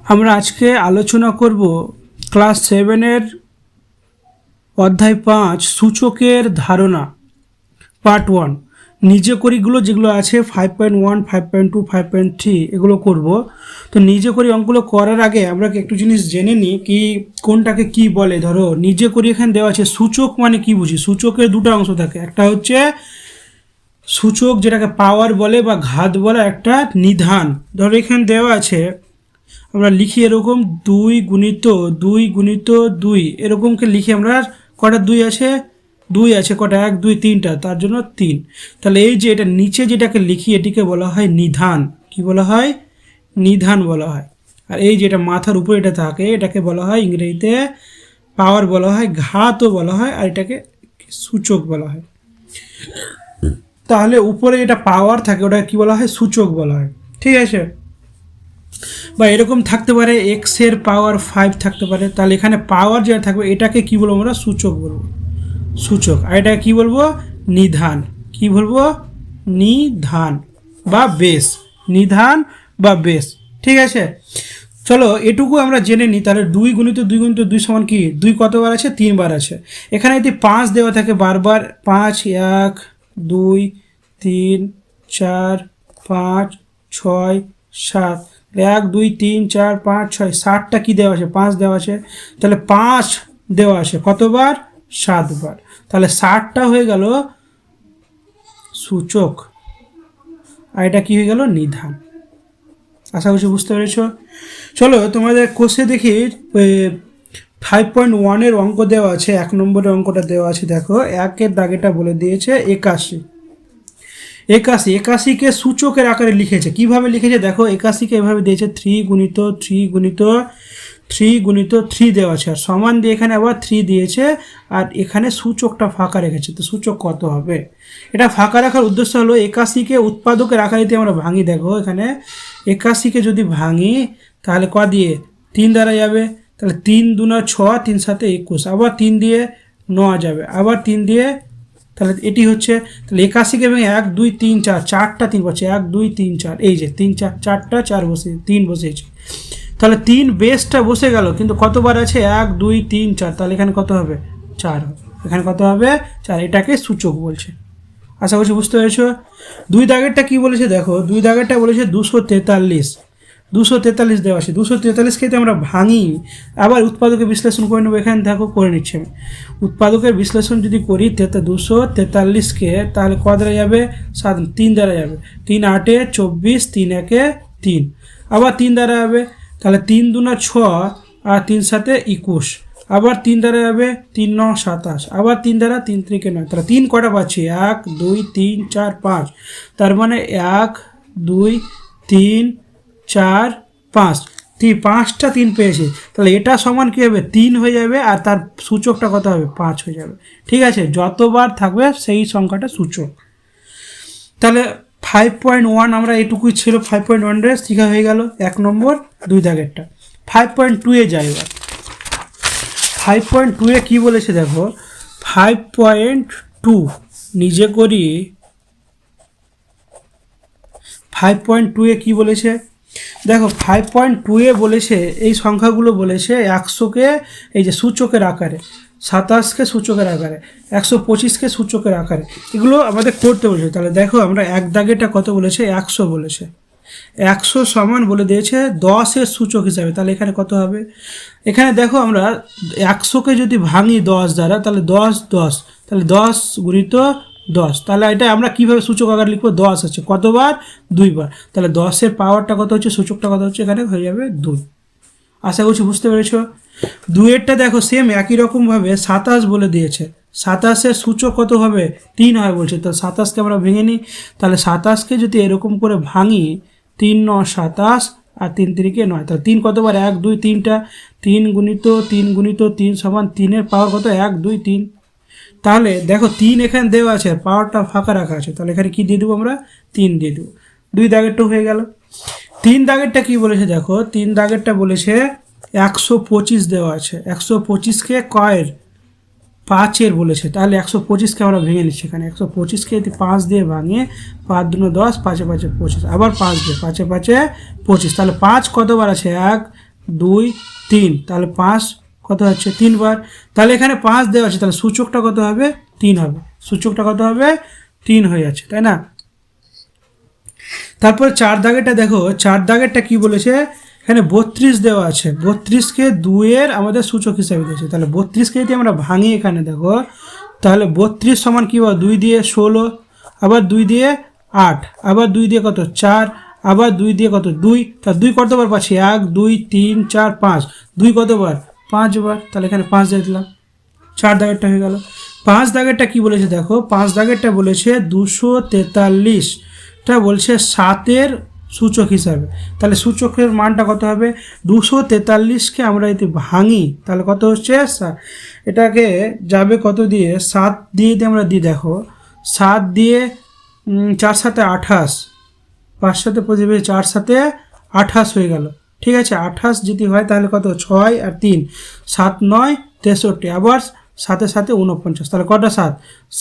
আমরা আজকে আলোচনা করব ক্লাস 7-এর অধ্যায় 5 সূচকের ধারণা পার্ট 1। নিজে করিগুলো যেগুলো আছে 5.1, 5.2, 5.3 এগুলো করব। তো নিজে করি অঙ্কগুলো করার আগে আমরা একটু জিনিস জেনে নিই কি কোনটাকে কি বলে। ধরো নিজে করি এখানে দেওয়া আছে সূচক মানে কি বুঝি। সূচকের দুটো অংশ থাকে, একটা হচ্ছে সূচক যেটাকে পাওয়ার বলে বা ঘাত বলে, একটা নিধান। ধরো এখানে দেওয়া আছে, আমরা লিখি এরকম 2 × 2 এরকমকে লিখি আমরা। কটা 2 আছে? 2 আছে। কটা? 1 2 3টা, তার জন্য 3। তাহলে এই যে এটা নিচে যেটাকে লিখি এটিকে বলা হয় নিধান। কি বলা হয়? নিধান বলা হয়। আর এই যেটা মাথার উপরে এটা থাকে এটাকে বলা হয় ইংরেজিতে পাওয়ার বলা হয়, ঘাতও বলা হয়, আর এটাকে সূচক বলা হয়। তাহলে উপরে এটা পাওয়ার থাকে ওটা কি বলা হয়? সূচক বলা হয়। ঠিক আছে? বা এরকম থাকতে পারে এক্সের পাওয়ার 5 থাকতে পারে। তাহলে এখানে পাওয়ার যেটা থাকবে এটাকে কি বলবো আমরা? সূচক বলবো, সূচক। আর এটাকে কি বলবো? নিধান। কি বলবো? নিধান বা বেস। নিধান বা বেস। ঠিক আছে, চলো এটুকু আমরা জেনে নিই। তাহলে 2 × 2 সমান কি? 2 কতবার আছে? 3 বার আছে। এখানে যদি 5 দেওয়া থাকে বারবার, 5 1 2 3 4 5 6 7, 1 2 3 4 5 6 7টা কি দেওয়া আছে? 5 দেওয়া আছে। তাহলে 5 দেওয়া আছে কতবার? 7 বার। তাহলে 7টা হয়ে গেল সূচক, আর এটা কি হয়ে গেল? নিধান। আশা করছি বুঝতে পেরেছ। চলো তোমাদের কোষে দেখি 5.1-এর অঙ্ক দেওয়া আছে। 1 নম্বরের অঙ্কটা দেওয়া আছে, দেখো 1-এর দাগেটা বলে দিয়েছে 81। 81কে সূচকের আকারে লিখেছে। কিভাবে লিখেছে দেখো, 81কে এভাবে দিয়েছে 3 × 3 × 3 দেওয়া আছে, আর সমান দিয়ে এখানে আবার 3 দিয়েছে, আর এখানে সূচকটা ফাঁকা রেখেছে। তো সূচক কত হবে? এটা ফাঁকা রাখার উদ্দেশ্য হলো 81কে উৎপাদকের আকারে দিয়ে আমরা ভাঙি। দেখো এখানে 81কে যদি ভাঙি তাহলে ক দিয়ে? 3 দ্বারা যাবে। তাহলে 3 2 6, 3 7 21, আবার 3 দিয়ে 9 যাবে, আবার 3 দিয়ে, তাহলে এটি হচ্ছে। তাহলে 81কে এবং 1 2 3 4, 4টা 3 বসে, 1 2 3 4, এই যে 3 4, 4টা 4 বসে, 3 বসেছে। তাহলে 3 বেসটা বসে গেল, কিন্তু কতবার আছে? 1 2 3 4, তাহলে এখানে কত হবে? 4 হবে। এখানে কত হবে? 4। এটাকে সূচক বলছে। আশা করছি বুঝতে পেরেছো। 2 দাগেরটা কি বলেছে দেখো, 2 দাগেরটা বলেছে 243। 243 দেওয়া আছে। 243কে তো আমরা ভাঙি, আবার উৎপাদকের বিশ্লেষণ করে নেবো। এখানে দেখো করে নিচ্ছি আমি। উৎপাদকের বিশ্লেষণ যদি করি 243কে, তাহলে ক দ্বারা যাবে? 7, 3 দ্বারা যাবে। 3 8 24, 3 1 3, আবার 3 দ্বারা যাবে। তাহলে 3 2 6, আর 3 7 21, আবার 3 দ্বারা যাবে। 3 9 27, আবার 3 দ্বারা, 3 3 9। তাহলে 3 কটা পাচ্ছি? 1 2 3 4 5, তার মানে 1 2 3 4 5, 5টা 3 পেয়েছি। তাহলে এটা সমান কী হবে? 3 হয়ে যাবে, আর তার সূচকটা কত হবে? 5 হয়ে যাবে। ঠিক আছে, যতবার থাকবে সেই সংখ্যাটা সূচক। তাহলে 5.1 আমরা এটুকুই ছিল। 5.1 শিখা হয়ে গেল 1 নম্বর 2 দাগেরটা। 5.2-এ যাই এবার। 5.2-এ কী বলেছে দেখো, 5.2 নিজে করি 5.2-এ কী বলেছে দেখো। 5.2-এ বলেছে এই সংখ্যাগুলো বলেছে 100কে এই যে সূচকের আকারে, 27কে সূচকের আকারে, 125কে সূচকের আকারে, এগুলো আমাদের করতে বলেছে। তাহলে দেখো আমরা 1 দাগেটা কত বলেছে? 100 বলেছে। 100 সমান বলে দিয়েছে 10-এর সূচক হিসাবে। তাহলে এখানে কত হবে? এখানে দেখো আমরা 100কে যদি ভাঙি 10 দ্বারা, তাহলে 10 10, তাহলে 10 × 10। তাহলে এটা আমরা কিভাবে সূচক আকার লিখবো? 10 আছে কতবার? 2 বার। তাহলে 10-এর পাওয়ারটা কত হচ্ছে? সূচকটা কত হচ্ছে? এখানে হয়ে যাবে 2। আশা করছি বুঝতে পেরেছো। 2-এরটা দেখো সেম একই রকমভাবে 27 বলে দিয়েছে। 27-এর সূচক কত হবে? 3 হয় বলছে। তো 27কে আমরা ভেঙে নিই। তাহলে 27কে যদি এরকম করে ভাঙি, 3 9 27, আর 3 3 9, তাহলে 3 কতবার? 1 2 3টা, 3 × 3 × 3 সমান 3-এর পাওয়ার কত? 1 2 3। তাহলে দেখো 3 এখানে দেওয়া আছে, পাওয়ারটা ফাঁকা রাখা আছে। তাহলে এখানে কি দিয়ে দেবো আমরা? 3 দিয়ে দেবো। 2 দাগেরটা হয়ে গেল। 3 দাগেরটা কি বলেছে দেখো, 3 দাগেরটা বলেছে 125 দেওয়া আছে। 125কে কয়ের? 5-এর বলেছে। তাহলে 125কে আমরা ভেঙে নিচ্ছি। এখানে 125কে যদি 5 দিয়ে ভাঙে, 5 2 10, 5 5 25, আবার 5 দিয়ে, 5 5 25। তাহলে 5 কতবার আছে? 1 2 3, তাহলে 5 কত হচ্ছে 3 বার। তাহলে এখানে 5 দেওয়া আছে, তাহলে সূচকটা কত হবে 3 হবে, সূচকটা কত হবে 3 হয়ে যাচ্ছে, তাই না। তারপর 4 দাগেরটা দেখো, 4 দাগেরটা কি বলেছে, এখানে 32 দেওয়া আছে, 32কে 2 এর আমাদের সূচক হিসাবে দিয়েছে। তাহলে 32কে যদি আমরা ভাঙি এখানে দেখো, তাহলে 32 সমান কী হবে, 2 দিয়ে 16, আবার 2 দিয়ে 8, আবার 2 দিয়ে কত 4, আবার 2 দিয়ে কত 2, তা 2 কতবার পাচ্ছি 1 2 3 4 5, 2 কতবার 5 বার, তাহলে এখানে 5 দিয়ে দিলাম, 4 দাগেরটা হয়ে গেল। 5 দাগেরটা কি বলেছে দেখো, 5 দাগেরটা বলেছে 243টা বলছে 7-এর সূচক হিসাবে। তাহলে সূচকের মানটা কত হবে, 243কে আমরা যদি ভাঙি তাহলে কত হচ্ছে, এটাকে যাবে কত দিয়ে, 7 দিয়ে যদি আমরা দিই দেখো, 7 দিয়ে 4 7 28, 5 সাথে প্রতিবেশী 4 সাথে 28 হয়ে গেল, ঠিক আছে। 28 যদি হয় তাহলে কত 6 আর 3 7 9 63, আবার 7 7 49, তাহলে কটা 7,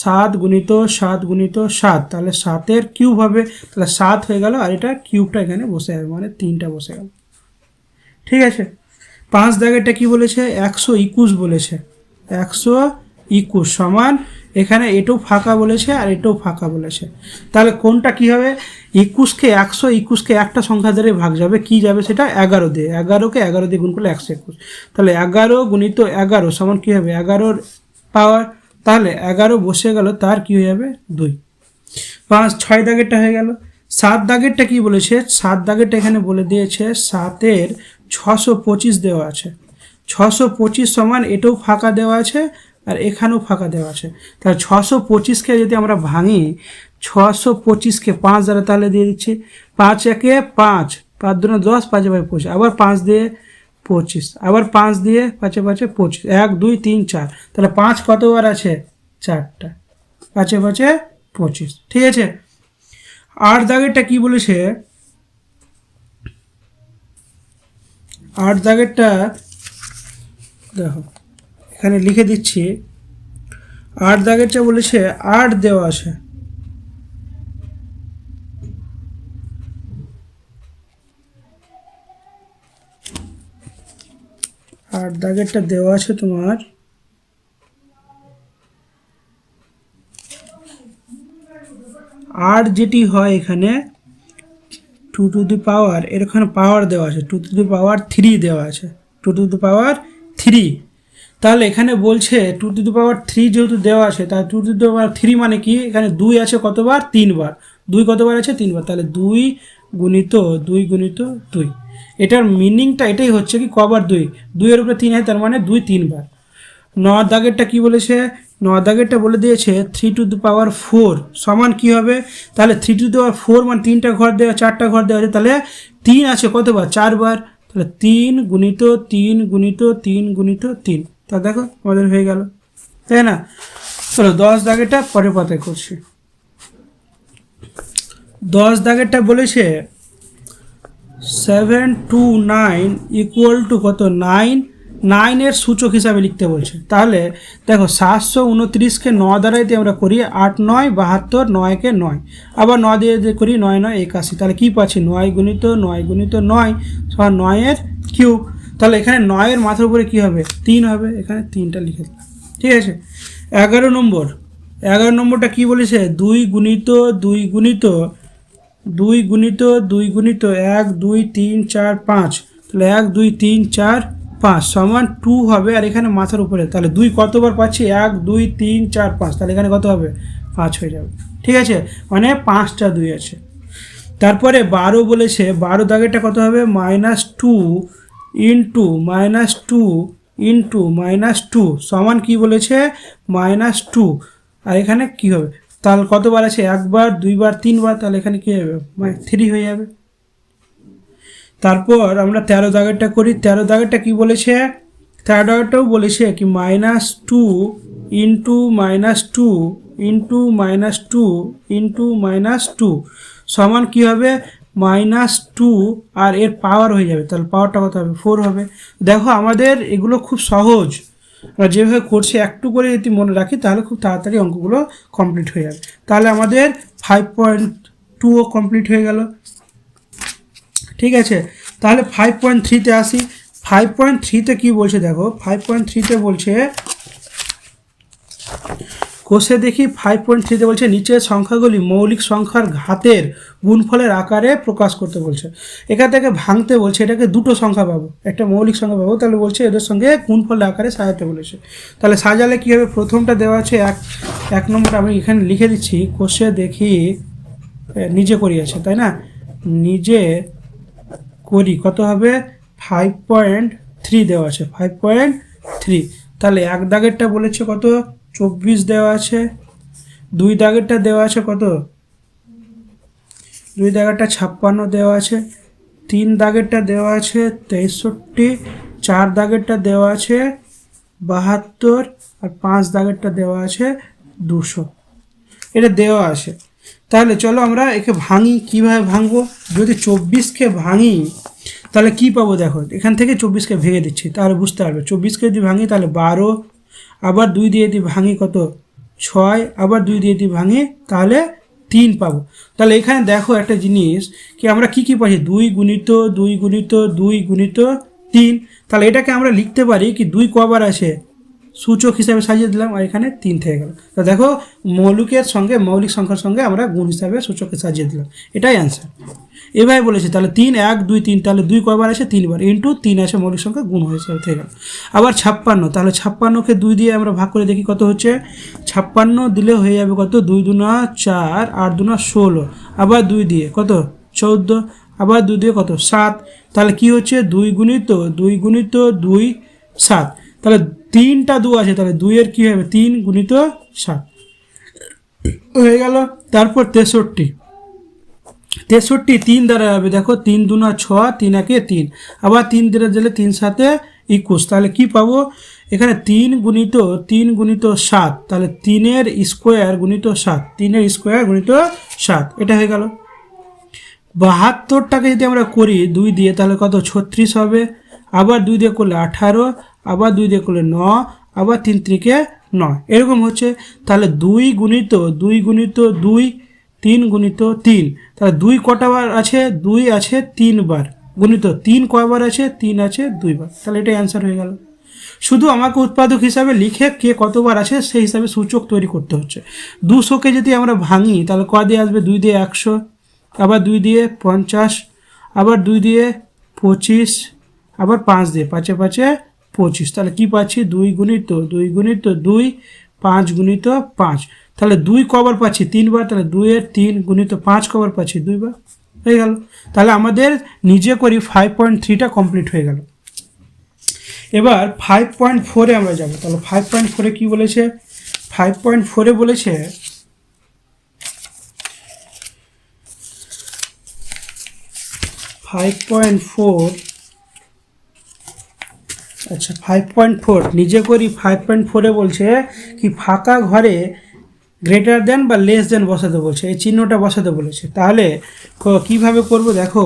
7 গুণিত 7 গুণিত 7, তাহলে 7-এর কিউব হবে, তাহলে 7 হয়ে গেল, আর এটা কিউবটা এখানে বসে যাবে, মানে 3টা বসে গেল, ঠিক আছে। 5 দাগেরটা কি বলেছে, 121 বলেছে, 121 সমান, এখানে এটাও ফাঁকা বলেছে আর এটাও ফাঁকা বলেছে, তাহলে কোনটা কি হবে, 21কে 121কে একটা সংখ্যা ধরে ভাগ যাবে, কি যাবে সেটা 11 দিয়ে, 11কে 11 দিয়ে গুণ করলে 121, তাহলে 11 গুণিত 11 সমান কী হবে 11-র পাওয়ার, তাহলে 11 বসে গেল, তার কি হয়ে যাবে 2। 5 6 দাগেরটা হয়ে গেল। 7 দাগেরটা কি বলেছে, 7 দাগেরটা এখানে বলে দিয়েছে 7-এর 625 দেওয়া আছে, 625 সমান এটাও ফাঁকা দেওয়া আছে আর এখানেও ফাঁকা দেওয়া আছে, তাহলে 625কে যদি আমরা ভাঙি, 625কে 5 দ্বারা তাহলে দিয়ে দিচ্ছি, 5 একে 5, 5 দুনে 10, 5 বাই 25, আবার 5 দিয়ে 25, আবার 5 দিয়ে 5 5 25, 1 2 3 4, তাহলে 5 কতবার আছে 4টা, 5 5 25, ঠিক আছে। 8 দাগেরটা কি বলেছে, 8 দাগেরটা দেখো এখানে লিখে দিচ্ছি, 8 দাগেরটা বলেছে 8 দেওয়া আছে, 8 দাগেরটা দেওয়া আছে তোমার 8 যেটি হয় এখানে 2 টু দি পাওয়ার, এর এখানে পাওয়ার দেওয়া আছে 2 টু দি পাওয়ার 3 দেওয়া আছে, 2 টু দি পাওয়ার 3, তাহলে এখানে বলছে 2 টু দি পাওয়ার 3 যেহেতু দেওয়া আছে, তাহলে 2 টু দি পাওয়ার 3 মানে কি, এখানে 2 আছে কতবার 3 বার, 2 কতবার আছে 3 বার, তাহলে 2 গুণিত 2 গুণিত 2, এটার মিনিংটা এটাই হচ্ছে কি কবার 2, 2 এর উপরে 3 হয়, তার মানে 2 3 বার। 9 দাগেরটা কি বলেছে, 9 দাগেরটা বলে দিয়েছে 3 টু দি পাওয়ার 4 সমান কি হবে, তাহলে 3 টু দি পাওয়ার 4 মানে 3টা ঘর দেওয়া, 4টা ঘর দেওয়া আছে, তাহলে 3 আছে কতবার 4 বার, তাহলে 3 গুণিত 3 গুণিত 3 গুণিত 3, তা দেখো আমাদের হয়ে গেল, তাই না। চলো 10 দাগেরটা পরে পাতায় করছি। 10 দাগেরটা বলেছে 7 2 9 ইকুয়াল টু কত 9, 9-এর সূচক হিসাবে লিখতে বলছে। তাহলে দেখো 729কে 9 দ্বারা যদি আমরা করি 8 9 72, 9কে 9, আবার 9 দিয়ে যদি করি 9 9 81, তাহলে কী পাচ্ছি 9 গুণিত 9 গুণিত 9 সমান 9-এর কিউব, তাহলে এখানে 9-এর মাথার উপরে কী হবে 3 হবে, এখানে 3টা লিখে দিলাম, ঠিক আছে। 11 নম্বর, 11 নম্বরটা কী বলেছে 2 গুণিত 2 গুণিত 2 গুণিত 2 গুণিত 1 2 3 4 5, তাহলে 1 2 3 4 5 সমান 2 হবে, আর এখানে মাথার উপরে, তাহলে 2 কতবার পাচ্ছি 1 2 3 4 5, তাহলে এখানে কত হবে 5 হয়ে যাবে, ঠিক আছে, মানে 5টা 2 আছে। তারপরে 12 বলেছে, 12 দাগেরটা কত হবে -2 ইন্টু -2 ইন্টু -2 সমান কি বলেছে -2, আর এখানে কি হবে, তাহলে কতবার আছে 1 বার 2 বার 3 বার, তাহলে এখানে কী হবে 3 হয়ে যাবে। তারপর আমরা 13 দাগেরটা করি, 13 দাগেরটা কি বলেছে, 13 দাগেরটাও বলেছে কি -2 ইন্টু -2 ইন্টু -2 ইন্টু -2 সমান কী হবে -2, আর এর পাওয়ার হয়ে যাবে, তাহলে পাওয়ারটা কত হবে 4 হবে। দেখো আমাদের এগুলো খুব সহজ, আমরা যেভাবে করছি একটু করে যদি মনে রাখি তাহলে খুব তাড়াতাড়ি অঙ্কগুলো কমপ্লিট হয়ে যাবে। তাহলে আমাদের 5.2ও কমপ্লিট হয়ে গেল, ঠিক আছে। তাহলে 5.3-তে আসি, 5.3-তে কি বলছে দেখো, 5.3-তে বলছে কোষে দেখি 5.3-তে বলছে নিচের সংখ্যাগুলি মৌলিক সংখ্যার ঘাতের গুণফলের আকারে প্রকাশ করতে বলছে। এখান থেকে ভাঙতে বলছে, এটাকে দুটো সংখ্যা পাবো, একটা মৌলিক সংখ্যা পাবো, তাহলে বলছে এদের সঙ্গে গুণফলের আকারে সাজাতে বলেছে। তাহলে সাজালে কী হবে, প্রথমটা দেওয়া আছে এক নম্বরটা আমি এখানে লিখে দিচ্ছি, কোষে দেখি নিজে করি আছে, তাই না, নিজে করি কত হবে 5.3 দেওয়া আছে, 5.3। তাহলে এক দাগেরটা বলেছে কত 24 দেওয়া আছে, দুই দাগেরটা দেওয়া আছে কত, দুই দাগেরটা 56 দেওয়া আছে, তিন দাগেরটা দেওয়া আছে 63, চার দাগেরটা দেওয়া আছে 72, আর পাঁচ দাগেরটা দেওয়া আছে 200, এটা দেওয়া আছে। তাহলে চলো আমরা একে ভাঙি, কিভাবে ভাঙবো, যদি 24কে ভাঙি তাহলে কি পাবো দেখো, এখান থেকে 24কে ভেঙে দিচ্ছি তাহলে বুঝতে পারবে। 24কে যদি ভাঙি তাহলে 12, আবার 2 দিয়ে যদি ভাঙি কত 6, আবার 2 দিয়ে যদি ভাঙি তাহলে 3 পাবো। তাহলে এখানে দেখো একটা জিনিস কি আমরা কি কি পাচ্ছি, 2 গুণিত 2 গুণিত 2 গুণিত 3। তাহলে এটাকে আমরা লিখতে পারি কি 2 কবার আছে, সূচক হিসাবে সাজিয়ে দিলাম, আর এখানে 3 থেকে গেল। তো দেখো মৌলিক সংখ্যার সঙ্গে আমরা গুণ হিসাবে সূচককে সাজিয়ে দিলাম, এটাই অ্যান্সার। এভাবে বলেছে, তাহলে 3 1 2 3, তাহলে 2 কয়বার আছে 3 বার, ইন্টু 3 আছে মৌলিক সংখ্যা গুণ হিসাবে থেকে গেল। আবার 56, তাহলে 56কে 2 দিয়ে আমরা ভাগ করে দেখি কত হচ্ছে, 56 দিলে হয়ে যাবে কত, 2 দুনা 4, 8 দুনা 16, আবার 2 দিয়ে কত 14, আবার 2 দিয়ে কত 7, তাহলে কি হচ্ছে 2 গুণিত 2 7, তাহলে 3টা 2 আছে, তাহলে 2 এর কী হবে 3 গুণিত 7 হয়ে গেল। তারপর 63, 3 দ্বারা হবে দেখো, 3 দুনা 6, 3 একে 3, আবার 3 দ্বারা দিলে 3 7 21, তাহলে কি পাবো এখানে 3 গুণিত 7, তাহলে 3-এর স্কোয়ার গুণিত 7, 3-এর স্কোয়ার গুণিত 7, এটা হয়ে গেল। 72টাকে যদি আমরা করি 2 দিয়ে তাহলে কত 36 হবে, আবার 2 দিয়ে করলে 18, আবার 2 দিয়ে করলে 9, আবার 3 3-কে 9, এরকম হচ্ছে। তাহলে 2 গুণিত 2 3 গুণিত 3, তাহলে 2 কটা বার আছে, 2 আছে 3 বার, গুণিত 3 কয়বার আছে, 3 আছে 2 বার, তাহলে এটাই অ্যান্সার হয়ে গেল। শুধু আমাকে উৎপাদক হিসাবে লিখে কে কতবার আছে সেই হিসাবে সূচক তৈরি করতে হচ্ছে। 200কে যদি আমরা ভাঙি তাহলে ক দিয়ে আসবে, 2 দিয়ে 100, আবার 2 দিয়ে 50, আবার 2 দিয়ে 25, আবার 5 দিয়ে 5 5 25, তাহলে কি পাচ্ছি 2 গুণিত 2, 5 গুণিত 5, তাহলে 2 কবার পাচ্ছি 3 বার, তাহলে 2-এর 3 গুণিত 5 কবার পাচ্ছি 2 বার, হয়ে গেল। তাহলে আমাদের নিজে করি 5.3টা কমপ্লিট হয়ে গেল। এবার 5.4-এ আমরা যাব। তাহলে 5.4-এ কি বলেছে, 5.4-এ বলেছে 5.4, আচ্ছা 5.4 নিজে করি। 5.4-এ বলছে কি ফাঁকা ঘরে গ্রেটার দেন বা লেস দেন বসাতে বলছে, এই চিহ্নটা বসাতে বলেছে। তাহলে কিভাবে করব দেখো,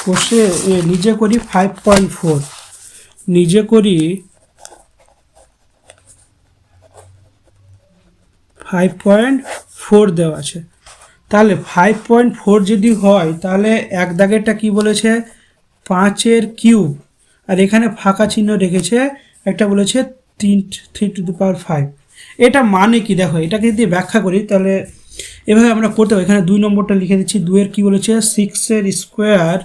কোষে নিজে করি 5.4, নিজে করি 5.4 দেওয়া আছে। তাহলে 5.4 যদি হয় তাহলে এক দাগেরটা কি বলেছে 5-এর কিউব, আর এখানে ফাঁকা চিহ্ন রেখেছে একটা বলেছে 3/5। এটা মানে কি দেখো, এটাকে যদি ব্যাখ্যা করি তাহলে এভাবে আমরা করতে পারি। এখানে 2 নম্বরটা লিখে দিচ্ছি, 2-এর কি বলেছে 6-এর স্কোয়ার,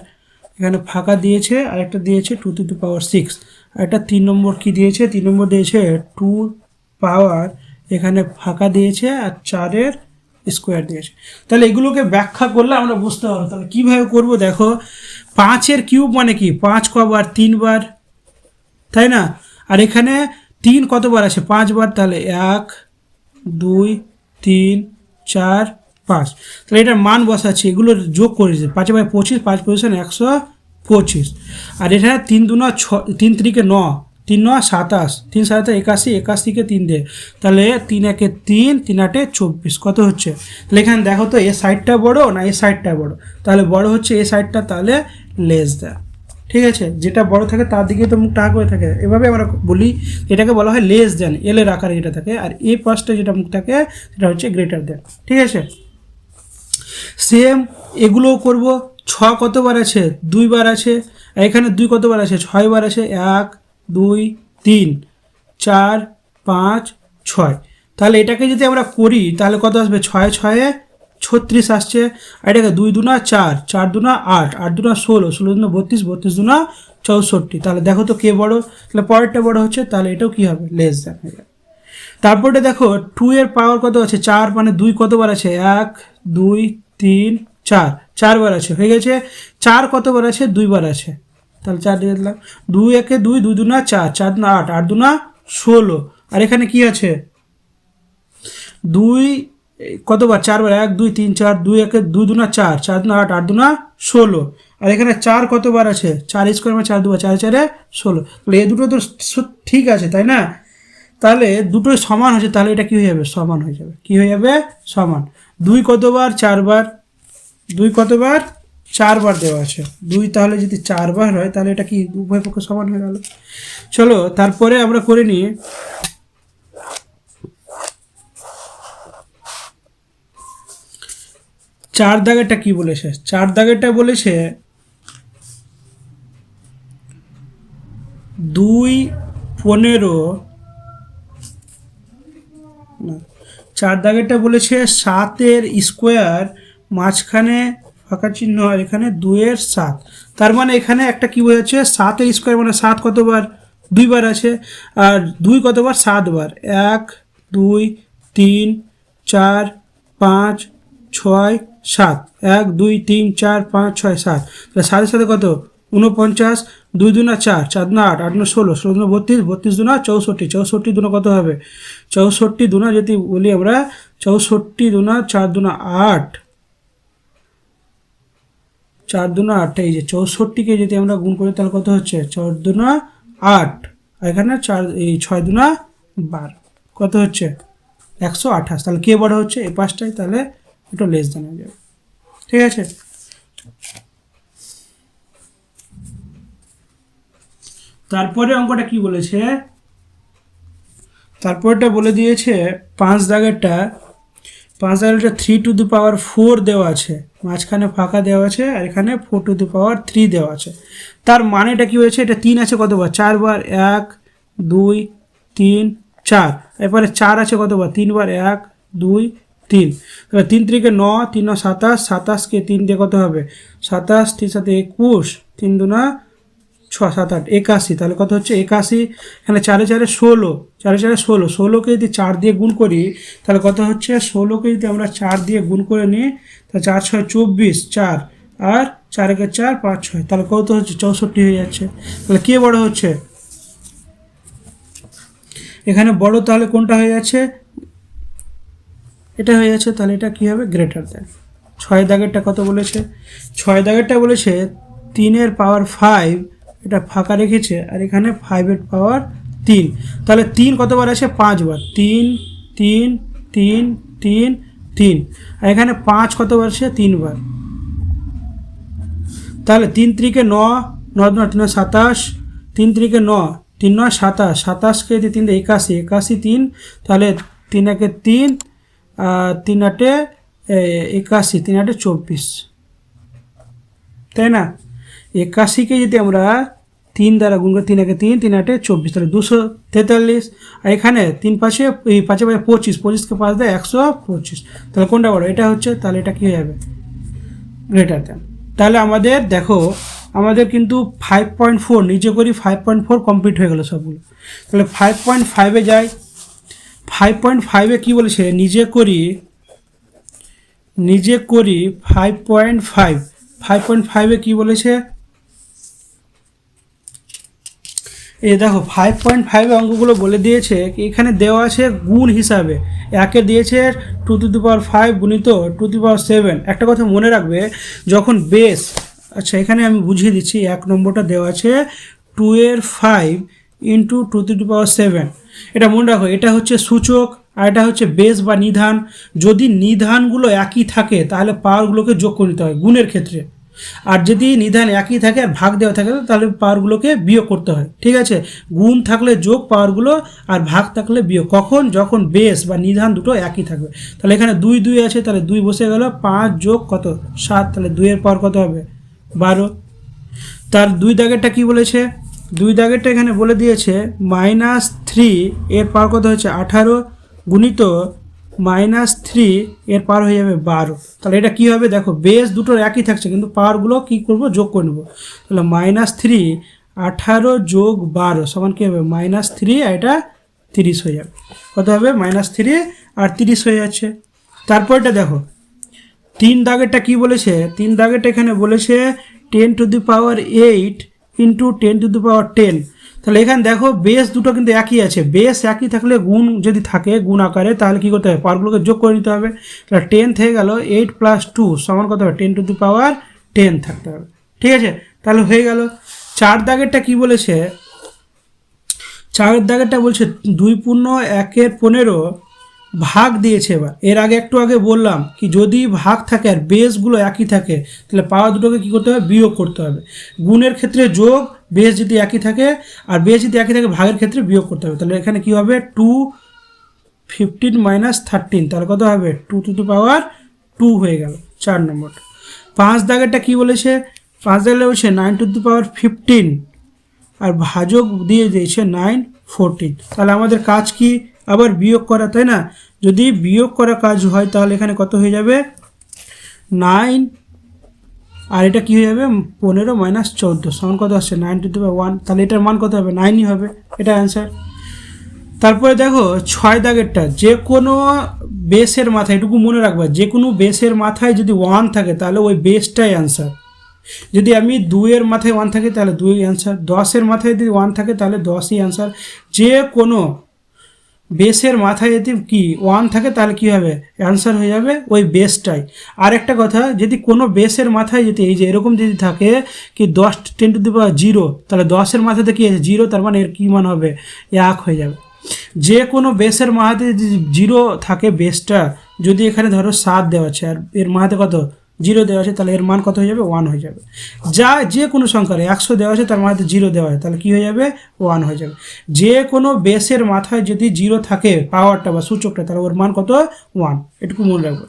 এখানে ফাঁকা দিয়েছে, আর একটা দিয়েছে 2/6, আর একটা 3 নম্বর কি দিয়েছে, 3 নম্বর দিয়েছে 2 পাওয়ার, এখানে ফাঁকা দিয়েছে, আর 4-এর স্কোয়ার দিয়েছে। তাহলে এগুলোকে ব্যাখ্যা করলে আমরা বুঝতে পারবো। তাহলে কীভাবে করব দেখো, 5-এর কিউব মানে কি 5 কবার 3 বার, তাই না, আর এখানে 3 কতবার আছে 5 বার, তাহলে 1 2 3 4 5, তাহলে এটার মান বসাচ্ছি, এগুলো যোগ করেছে 5 বাই 25, 5 পজিশন 125, আর এটা 3 দুনা 6, 3 3-কে 9, 3 9 27, 3 7 81, 81-কে 3 দিয়ে, তাহলে 3 1-এ 3, 3 8-এ 24, কত হচ্ছে। তাহলে এখানে দেখো তো এ সাইডটা বড় না এ সাইডটা বড়, তাহলে বড় হচ্ছে এ সাইডটা, তাহলে লেস দেন, ঠিক আছে, যেটা বড় থাকে তার দিকে তো মুখ টাকা করে থাকে, এভাবে আমরা বলি, এটাকে বলা হয় লেস দেন, এলের আকারে যেটা থাকে, আর এই পাশটা যেটা মুখ থাকে সেটা হচ্ছে গ্রেটার দেন, ঠিক আছে। সেম এগুলোও করব। কতবার আছে? 2 বার আছে। আর এখানে 2 কতবার আছে? 6 বার আছে। 1 2 3 4 5 6। তাহলে এটাকে যদি আমরা করি তাহলে কত আসবে? 6 6 36 আসছে। আর এটাকে 2 দুনা 4 4 দুনা 8 8 দুনা 16 16 দুনা 32 32 দুনা 64। তাহলে দেখো তো কে বড়? তাহলে পরেরটা বড় হচ্ছে, তাহলে এটাও কি হবে? লেস দ্যান হয়ে যাবে। তারপরে দেখো 2 এর পাওয়ার কত আছে? 4 মানে 2 কতবার আছে? 1 2 3 4 4 বার আছে, হয়ে গেছে। 4 কতবার আছে? 2 বার আছে, তাহলে 4 দিয়ে দিলাম। 2 একে 2 2 দুনা 4 4 দুনা 8 8 দুনা 16। আর এখানে কি আছে? 2 কতবার? 4 বার, 1 2 3 4 2 একে 2 দুনা 4 4 দুনা 8 8 দুনা 16। আর এখানে 4 কতবার আছে? 4 স্কোয়ার মানে 4 দুবার 4 4 16। তাহলে এই দুটো তো ঠিক আছে, তাই না? তাহলে দুটোই সমান হচ্ছে, তাহলে এটা কি হয়ে যাবে? সমান হয়ে যাবে। কি হয়ে যাবে? সমান। 2 কতবার? 4 বার। 2 কতবার? 4 বার দেওয়া আছে। 2 তাহলে যদি 4 বার হয় তাহলে এটা কি উভয় পক্ষে সমান হয়ে গেল। চলো তারপরে আমরা করে নিই 4 দাগেরটা কি বলেছে? 4 দাগেরটা বলেছে 2 15 না, 4 দাগেরটা বলেছে 7 স্কোয়ার মাঝখানে ফাঁকা চিহ্ন আর এখানে 2 7। তার মানে এখানে একটা কি বোঝাচ্ছে? 7 স্কোয়ার মানে 7 কতবার? 2 বার আছে। আর 2 কতবার? 7 বার। 1 2 3 4 5 6 7 1 2 3 4 5 6 7। তাহলে 7 সাথে কত? 49। 2 দুনা 4 4 দুনা 8 8 দুনা 16 16 দুনা 32 32 দুনা 64 64 দুনা কত হবে? 64 দুনা যদি বলি আমরা 64 দুনা 4 দুনা 8 4 দুনা 8, এই যে 64কে যদি আমরা গুণ করি তাহলে কত হচ্ছে? 4 দুনা 8 আর এখানে 4 এই 6 দুনা 12 কত হচ্ছে? 128। তাহলে কে বড় হচ্ছে? এই পাঁচটাই, তাহলে এটা লেস দেন হয়ে যাবে। ঠিক আছে। তারপরে অঙ্কটা কি বলেছে? তারপরটা বলে দিয়েছে 5 দাগেরটা 3 টু দি পাওয়ার 4 দেওয়া আছে, মাঝখানে ফাঁকা দেওয়া আছে, আর এখানে 4 টু দি পাওয়ার 3 দেওয়া আছে। তার মানেটা কি হয়েছে? এটা 3 আছে কতবার? 4 বার। 1 2 3 4। এরপরে 4 আছে কতবার? 3 বার। 1 2 3। তাহলে 3 3 9 3 9 27 27কে 3 দিয়ে কত হবে? 27 3 7 21 3 দুনা 6 7 8 81। তাহলে কত হচ্ছে? 81। এখানে 4 4 16 4 4 16 16কে যদি 4 দিয়ে গুণ করি তাহলে কত হচ্ছে? 16কে যদি আমরা 4 দিয়ে গুণ করে নিই তাহলে 4 6 24 4 আর 4 1 4 5 6, তাহলে কত হচ্ছে? 64 হয়ে যাচ্ছে। তাহলে কে বড় হচ্ছে? এখানে বড় তাহলে কোনটা হয়ে যাচ্ছে? এটা হয়ে যাচ্ছে। তাহলে এটা কি হবে? Greater than. 6 দাগেরটা কত বলেছে? 6 দাগেরটা বলেছে 3 এর পাওয়ার 5, এটা ফাঁকা রেখেছে, আর এখানে 5 এর পাওয়ার 3। তাহলে 3 কতবার আছে? 5 বার। 3 3 3 3 3। আর এখানে 5 কতবার আছে? 3 বার। তাহলে 3 3 9 9 9 3 27 3 3 9 3 9 27 27কে 3 81 81 3, তাহলে 3 1 3 3 8 81 3 8 24, তাই না? 81কে যদি আমরা 3 দ্বারা গুণ করি 3 1 3 3 8 24, তাহলে 243। আর এখানে 3 5 এই 5 5 25 25কে 5 দেয় 125। তাহলে কোনটা বড়? এটা হচ্ছে। তাহলে এটা কি হয়ে যাবে? Greater than. তাহলে আমাদের দেখো আমাদের কিন্তু 5.4 নিচে করি 5.4 কমপ্লিট হয়ে গেল সবগুলো। তাহলে 5.5-এ যাই। 5.5-এ কী বলেছে? নিজে করি 5.5 5.5-এ কী বলেছে? এই দেখো 5.5-এ অঙ্কগুলো বলে দিয়েছে এখানে দেওয়া আছে গুণ হিসাবে। একে দিয়েছে 2 টু দি পাওয়ার 5 গুণিত 2 টু দি পাওয়ার 7। একটা কথা মনে রাখবে, যখন বেস, আচ্ছা এখানে আমি বুঝিয়ে দিচ্ছি। 1 নম্বরটা দেওয়া আছে 2 এর 5 ইন্টু 2 টু দি পাওয়ার 7। এটা মনে রাখো, এটা হচ্ছে সূচক আর এটা হচ্ছে বেস বা নিধান। যদি নিধানগুলো একই থাকে তাহলে পাওয়ারগুলোকে যোগ করে নিতে হয় গুণের ক্ষেত্রে, আর যদি নিধান একই থাকে আর ভাগ দেওয়া থাকে তাহলে পাওয়ারগুলোকে বিয়োগ করতে হয়। ঠিক আছে? গুণ থাকলে যোগ পাওয়ারগুলো, আর ভাগ থাকলে বিয়োগ। কখন? যখন বেস বা নিধান দুটো একই থাকবে। তাহলে এখানে 2 2 আছে, তাহলে 2 বসে গেল। 5 যোগ কত? 7, তাহলে 2 এর পাওয়ার কত হবে? 12। তার 2 দাগেরটা কি বলেছে, 2 দাগেরটা এখানে বলে দিয়েছে -3 এর পাওয়ার কত হচ্ছে 18 গুণিত -3 এর পাওয়ার হয়ে যাবে 12। তাহলে এটা কি হবে দেখো, বেস দুটোর একই থাকছে কিন্তু পাওয়ারগুলো কি করব, যোগ করে নেব। তাহলে -3 18 যোগ 12 সমান কী হবে -3 আর এটা 30 হয়ে যাবে। কত হবে -3 আর 30 হয়ে যাচ্ছে। তারপরটা দেখো 3 দাগেরটা কি বলেছে, 3 দাগেরটা এখানে বলেছে 10⁸ ইন্টু 10⁻10। তাহলে এখানে দেখো বেস দুটো কিন্তু একই আছে, বেস একই থাকলে গুণ যদি থাকে গুণ আকারে তাহলে কী করতে হবে, পাওয়ারগুলোকে যোগ করে নিতে হবে। তাহলে 10 থেকে গেল 8 + 2 সমান কত হবে 10⁻10 থাকতে হবে। ঠিক আছে, তাহলে হয়ে গেল। 4 দাগেরটা কি বলেছে, 4 দাগেরটা বলছে 2/1 ভাগ দিয়েছে। এবার এর আগে একটু আগে বললাম কি যদি ভাগ থাকে আর বেসগুলো একই থাকে তাহলে পাওয়ার দুটোকে কী করতে হবে, বিয়োগ করতে হবে। গুণের ক্ষেত্রে যোগ, বেস যদি একই থাকে আর বেস যদি একই থাকে ভাগের ক্ষেত্রে বিয়োগ করতে হবে। তাহলে এখানে কি হবে 215 - 13 তাহলে কত হবে 2⁻2 হয়ে গেল 4 নম্বর। 5 দাগেরটা কি বলেছে, 5 দাগের বলছে 9⁻15 আর ভাজক দিয়ে দিয়েছে 9 14। তাহলে আমাদের কাজ কি, আবার বিয়োগ করা, তাই না? যদি বিয়োগ করা কাজ হয় তাহলে এখানে কত হয়ে যাবে 9 আর এটা কি হয়ে যাবে 15 - 14 সমান কত আসছে 9⁻1। তাহলে এটার মান কত হবে 9ই হবে, এটা অ্যান্সার। তারপরে দেখো 6 দাগেরটা যে কোনো বেসের মাথায়, এটুকু মনে রাখবা, যে কোনো বেসের মাথায় যদি 1 থাকে তাহলে ওই বেসটাই অ্যান্সার। যদি আমি 2-এর মাথায় 1 থাকে তাহলে 2ই অ্যান্সার, 10-এর মাথায় যদি 1 থাকে তাহলে 10ই অ্যান্সার। যে কোনো বেসের মাথায় যদি কি 1 থাকে তাহলে কি হবে অ্যান্সার হয়ে যাবে ওই বেসটাই। আর একটা কথা, যদি কোনো বেসের মাথায় যদি এই যে এরকম যদি থাকে কি 10 10⁻0 তাহলে 10-এর মাথাতে কি আছে 0, তার মানে এর কী মান হবে 1 হয়ে যাবে। যে কোনো বেসের মাথাতে যদি 0 থাকে, বেসটা যদি এখানে ধরো 7 দেওয়া আছে আর এর মাথাতে কত 0 দেওয়া আছে তাহলে এর মান কত হয়ে যাবে 1 হয়ে যাবে। যা যে কোনো সংখ্যার 100 দেওয়া আছে তার মাথাতে 0 দেওয়া আছে তাহলে কী হয়ে যাবে 1 হয়ে যাবে। যে কোনো বেসের মাথায় যদি 0 থাকে পাওয়ারটা বা সূচকটা তাহলে ওর মান কত 1, এটুকু মনে রাখবো।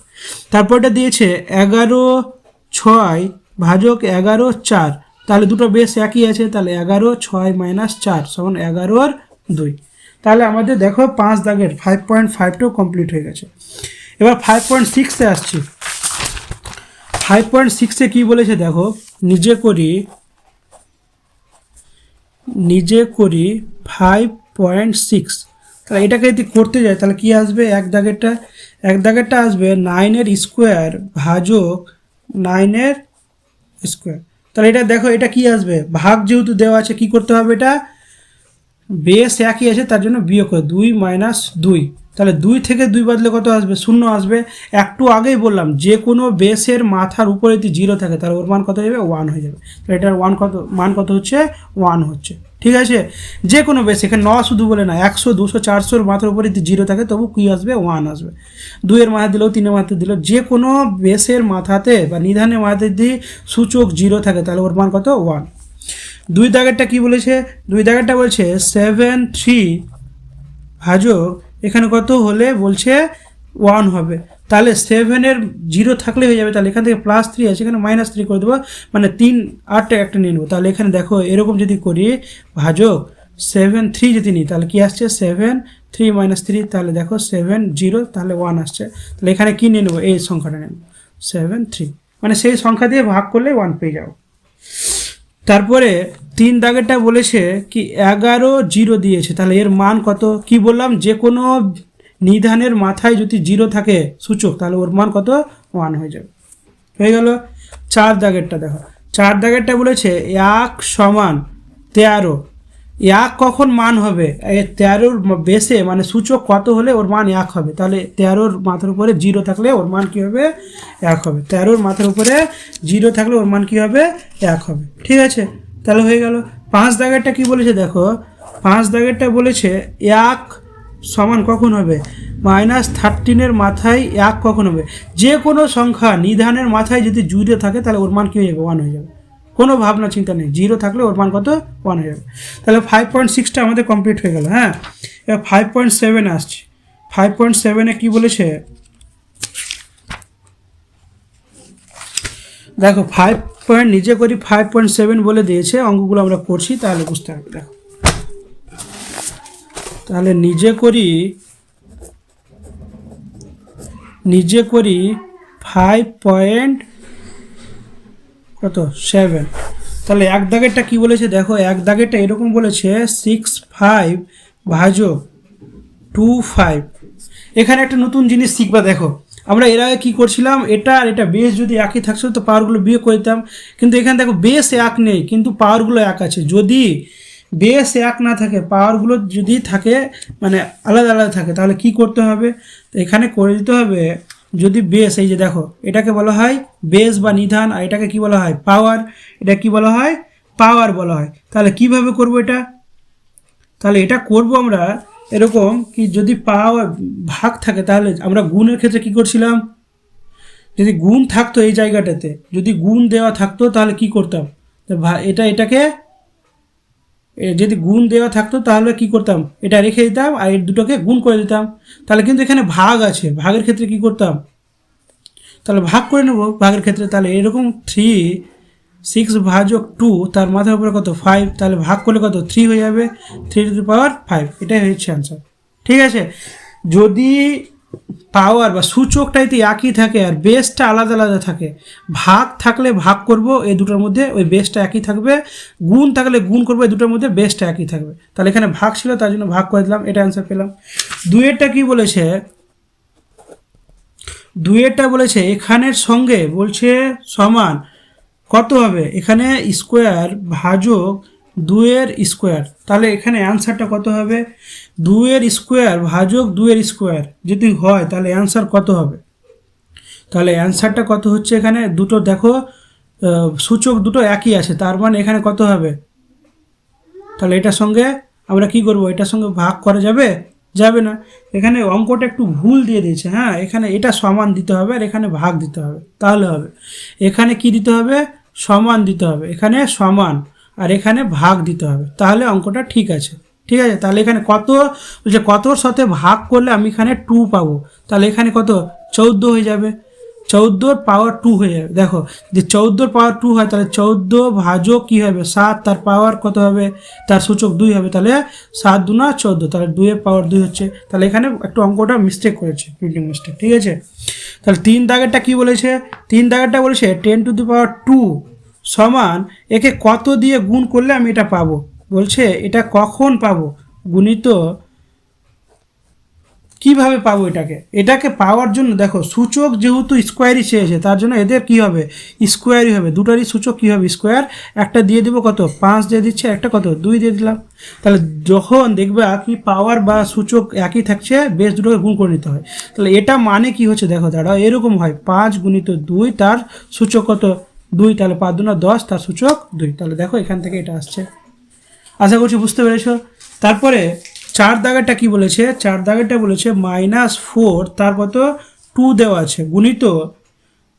তারপরটা দিয়েছে 11/6 ভাজক 11/4 তাহলে দুটো বেস একই আছে, তাহলে 11/6 - 4 সমান 11/2। তাহলে আমাদের দেখো 5 দাগের 5.5টাও কমপ্লিট হয়ে গেছে। এবার 5.6-এ আসছি। 5.6-এ কী বলেছে দেখো, নিজে করি 5.6। তাহলে এটাকে যদি করতে যায় তাহলে কি আসবে, এক দাগেরটা আসবে 9-এর স্কোয়ার ভাজক 9-এর স্কোয়ার। তাহলে এটা দেখো এটা কি আসবে, ভাগ যেহেতু দেওয়া আছে কি করতে হবে, এটা বেস একই আছে তার জন্য বিয়োগ করে 2 - 2। তাহলে 2 থেকে 2 বাদলে কত আসবে 0 আসবে। একটু আগেই বললাম যে কোনো বেসের মাথার উপরে যদি 0 থাকে তাহলে ওর মান কত হয়ে যাবে 1 হয়ে যাবে। তাহলে এটার মান কত হচ্ছে 1 হচ্ছে। ঠিক আছে, যে কোনো বেস, এখানে 9 শুধু বলে না, 100 200 400-র মাথার উপরে যদি 0 থাকে তবু কী আসবে 1 আসবে। 2-এর মাথা দিলেও 3-এর মাথা দিলেও যে কোনো বেসের মাথাতে বা নিধানের মাথাতে যদি সূচক 0 থাকে তাহলে ওর মান কত 1। 2 দাগেরটা কি বলেছে, 2 দাগেরটা বলছে 7/3 ভাজক এখানে কত হলে বলছে 1 হবে। তাহলে 7-এর 0 থাকলে হয়ে যাবে, তাহলে এখান থেকে +3 আছে এখানে -3 করে দেবো, মানে 3 8টা একটা নিয়ে নেবো। তাহলে এখানে দেখো এরকম যদি করি ভাজক 7/3 যদি নিই তাহলে কি আসছে 7/3 - 3 তাহলে দেখো 7 0 তাহলে 1 আসছে। তাহলে এখানে কি নিয়ে নেবো, এই সংখ্যাটা নেব 7/3, মানে সেই সংখ্যা দিয়ে ভাগ করলে 1 পেয়ে যাও। তারপরে 3 দাগেরটা বলেছে কি 11/0 দিয়েছে, তাহলে এর মান কত, কি বললাম যে কোনো নিধানের মাথায় যদি 0 থাকে সূচক তাহলে ওর মান কত 1 হয়ে যাবে। হয়ে গেল। 4 দাগেরটা দেখো, 4 দাগেরটা বলেছে 1 = 13। 1 কখন মান হবে, 13-র বেসে মানে সূচক কত হলে ওর মান 1 হবে। তাহলে 13-র মাথার উপরে 0 থাকলে ওর মান কী হবে 1 হবে। 13-র মাথার উপরে 0 থাকলে ওর মান কী হবে 1 হবে। ঠিক আছে, তাহলে হয়ে গেল। 5 দাগেরটা কি বলেছে দেখো, 5 দাগেরটা বলেছে 1 সমান কখন হবে -13-এর মাথায় 1 কখন হবে। যে কোনো সংখ্যা নিধানের মাথায় যদি 0 থাকে তাহলে ওর মান কী হয়ে যাবে 1 হয়ে যাবে, কোনো ভাবনা চিন্তা নেই, 0 থাকলে ওর মান কত 1 হয়ে যাবে। তাহলে 5.6টা আমাদের কমপ্লিট হয়ে গেল। হ্যাঁ, এবার 5.7 আসছে। 5.7-এ কী বলেছে দেখো 5 পয়েন্ট নিজে করি 5.7 বলে দিয়েছে, অঙ্কগুলো আমরা করছি তাহলে বুঝতে হবে। দেখো তাহলে নিজে করি 5.7, তাহলে এক দাগেরটা কি বলেছে দেখো, এক দাগেরটা এরকম বলেছে 6.5 ভাজক 2.5। এখানে একটা নতুন জিনিস শিখবা। দেখো আমরা এর আগে কী করছিলাম, এটা আর এটা বেস যদি একই থাকছে তো পাওয়ারগুলো বিয়ে করে দিতাম, কিন্তু এখানে দেখো বেস এক নেই কিন্তু পাওয়ারগুলো এক আছে। যদি বেস এক না থাকে, পাওয়ারগুলো যদি থাকে মানে আলাদা আলাদা থাকে, তাহলে কি করতে হবে, তো এখানে করে দিতে হবে। যদি বেস, এই যে দেখো এটাকে বলা হয় বেস বা নিধান, আর এটাকে কি বলা হয় পাওয়ার, এটা কি বলা হয় পাওয়ার বলা হয়। তাহলে কিভাবে করব এটা, তাহলে এটা করব আমরা এরকম কি, যদি পাওয়ার ভাগ থাকে তাহলে আমরা গুণের ক্ষেত্রে কি করছিলাম, যদি গুণ থাকতো এই জায়গাটাতে, যদি গুণ দেওয়া থাকতো তাহলে কি করতাম, এটাকে যদি গুণ দেওয়া থাকতো তাহলে কি করতাম, এটা রেখে দিতাম আর এই দুটোকে গুণ করে দিতাম। তাহলে কিন্তু এখানে ভাগ আছে, ভাগের ক্ষেত্রে কি করতাম, তাহলে ভাগ করে নেব ভাগের ক্ষেত্রে। তাহলে এরকম 6 ভাজক 2, তার মাথার উপরে কত 5, তাহলে ভাগ করলে কত 3 হয়ে যাবে, 3⁵, এটাই হচ্ছে অ্যান্সার। ঠিক আছে, যদি পাওয়ার বা সূচকটা যদি একই থাকে আর বেসটা আলাদা আলাদা থাকে, ভাগ থাকলে ভাগ করব এই দুটোর মধ্যে, ওই বেসটা একই থাকবে, গুণ থাকলে গুণ করবো এই দুটোর মধ্যে, বেসটা একই থাকবে। তাহলে এখানে ভাগ ছিল তার জন্য ভাগ করে দিলাম, এটা অ্যান্সার পেলাম। দুইয়েরটা কি বলেছে, দুইয়েরটা বলেছে এখানের সঙ্গে বলছে সমান কত হবে, এখানে স্কোয়ার ভাজক 2-এর স্কোয়ার, তাহলে এখানে অ্যান্সারটা কত হবে, 2-এর স্কোয়ার ভাজক 2-এর স্কোয়ার যদি হয় তাহলে অ্যান্সার কত হবে। তাহলে অ্যান্সারটা কত হচ্ছে, এখানে দুটো দেখো সূচক দুটো একই আছে, তার মানে এখানে কত হবে, তাহলে এটার সঙ্গে আমরা কি করব, এটার সঙ্গে ভাগ করা যাবে, যাবে না। এখানে অঙ্কটা একটু ভুল দিয়ে দিয়েছে, হ্যাঁ এখানে এটা সমান দিতে হবে আর এখানে ভাগ দিতে হবে, তাহলে হবে। এখানে কি দিতে হবে, সমান দিতে হবে, এখানে সমান আর এখানে ভাগ দিতে হবে, তাহলে অঙ্কটা ঠিক আছে। ঠিক আছে, তাহলে এখানে কত বলছে, কতর সাথে ভাগ করলে আমি এখানে 2 পাবো, তাহলে এখানে কত 14 হয়ে যাবে, 14-র পাওয়ার 2 হয়ে যাবে। দেখো যে 14-র পাওয়ার 2 হয় তাহলে 14 ভাজক কী হবে 7, তার পাওয়ার কত হবে, তার সূচক 2 হবে, তাহলে 7 2 14, তাহলে 2-এর পাওয়ার 2 হচ্ছে। তাহলে এখানে একটু অঙ্কটা মিস্টেক করেছে, প্রিন্টিং মিস্টেক। ঠিক আছে, তাহলে 3 দাগেরটা কী বলেছে, 3 দাগেরটা বলেছে 10⁻², সমান একে কত দিয়ে গুণ করলে আমি এটা পাবো, বলছে এটা কখন পাবো, গুণিত কিভাবে পাবো এটাকে পাওয়ার জন্য দেখো সূচক যেহেতু স্কোয়ারই চেয়েছে তার জন্য এদের কি হবে, স্কোয়ারই হবে, দুটারই সূচক কী হবে স্কোয়ার। একটা দিয়ে দেবো কত 5 দিয়ে দিচ্ছে, একটা কত 2 দিয়ে দিলাম। তাহলে যখন দেখবে কি পাওয়ার বা সূচক একই থাকছে, বেশ দুটোকে গুণ করে নিতে হয়। তাহলে এটা মানে কি হচ্ছে দেখো দাঁড়াও, এরকম হয় 5 × 2, তার সূচক কত 2, তাহলে 5 2 10, তার সূচক 2। তাহলে দেখো এখান থেকে এটা আসছে, আশা করছি বুঝতে পেরেছো। তারপরে 4 দাগেরটা কি বলেছে, 4 দাগেরটা বলেছে -4, তার কত 2 দেওয়া আছে, গুণিত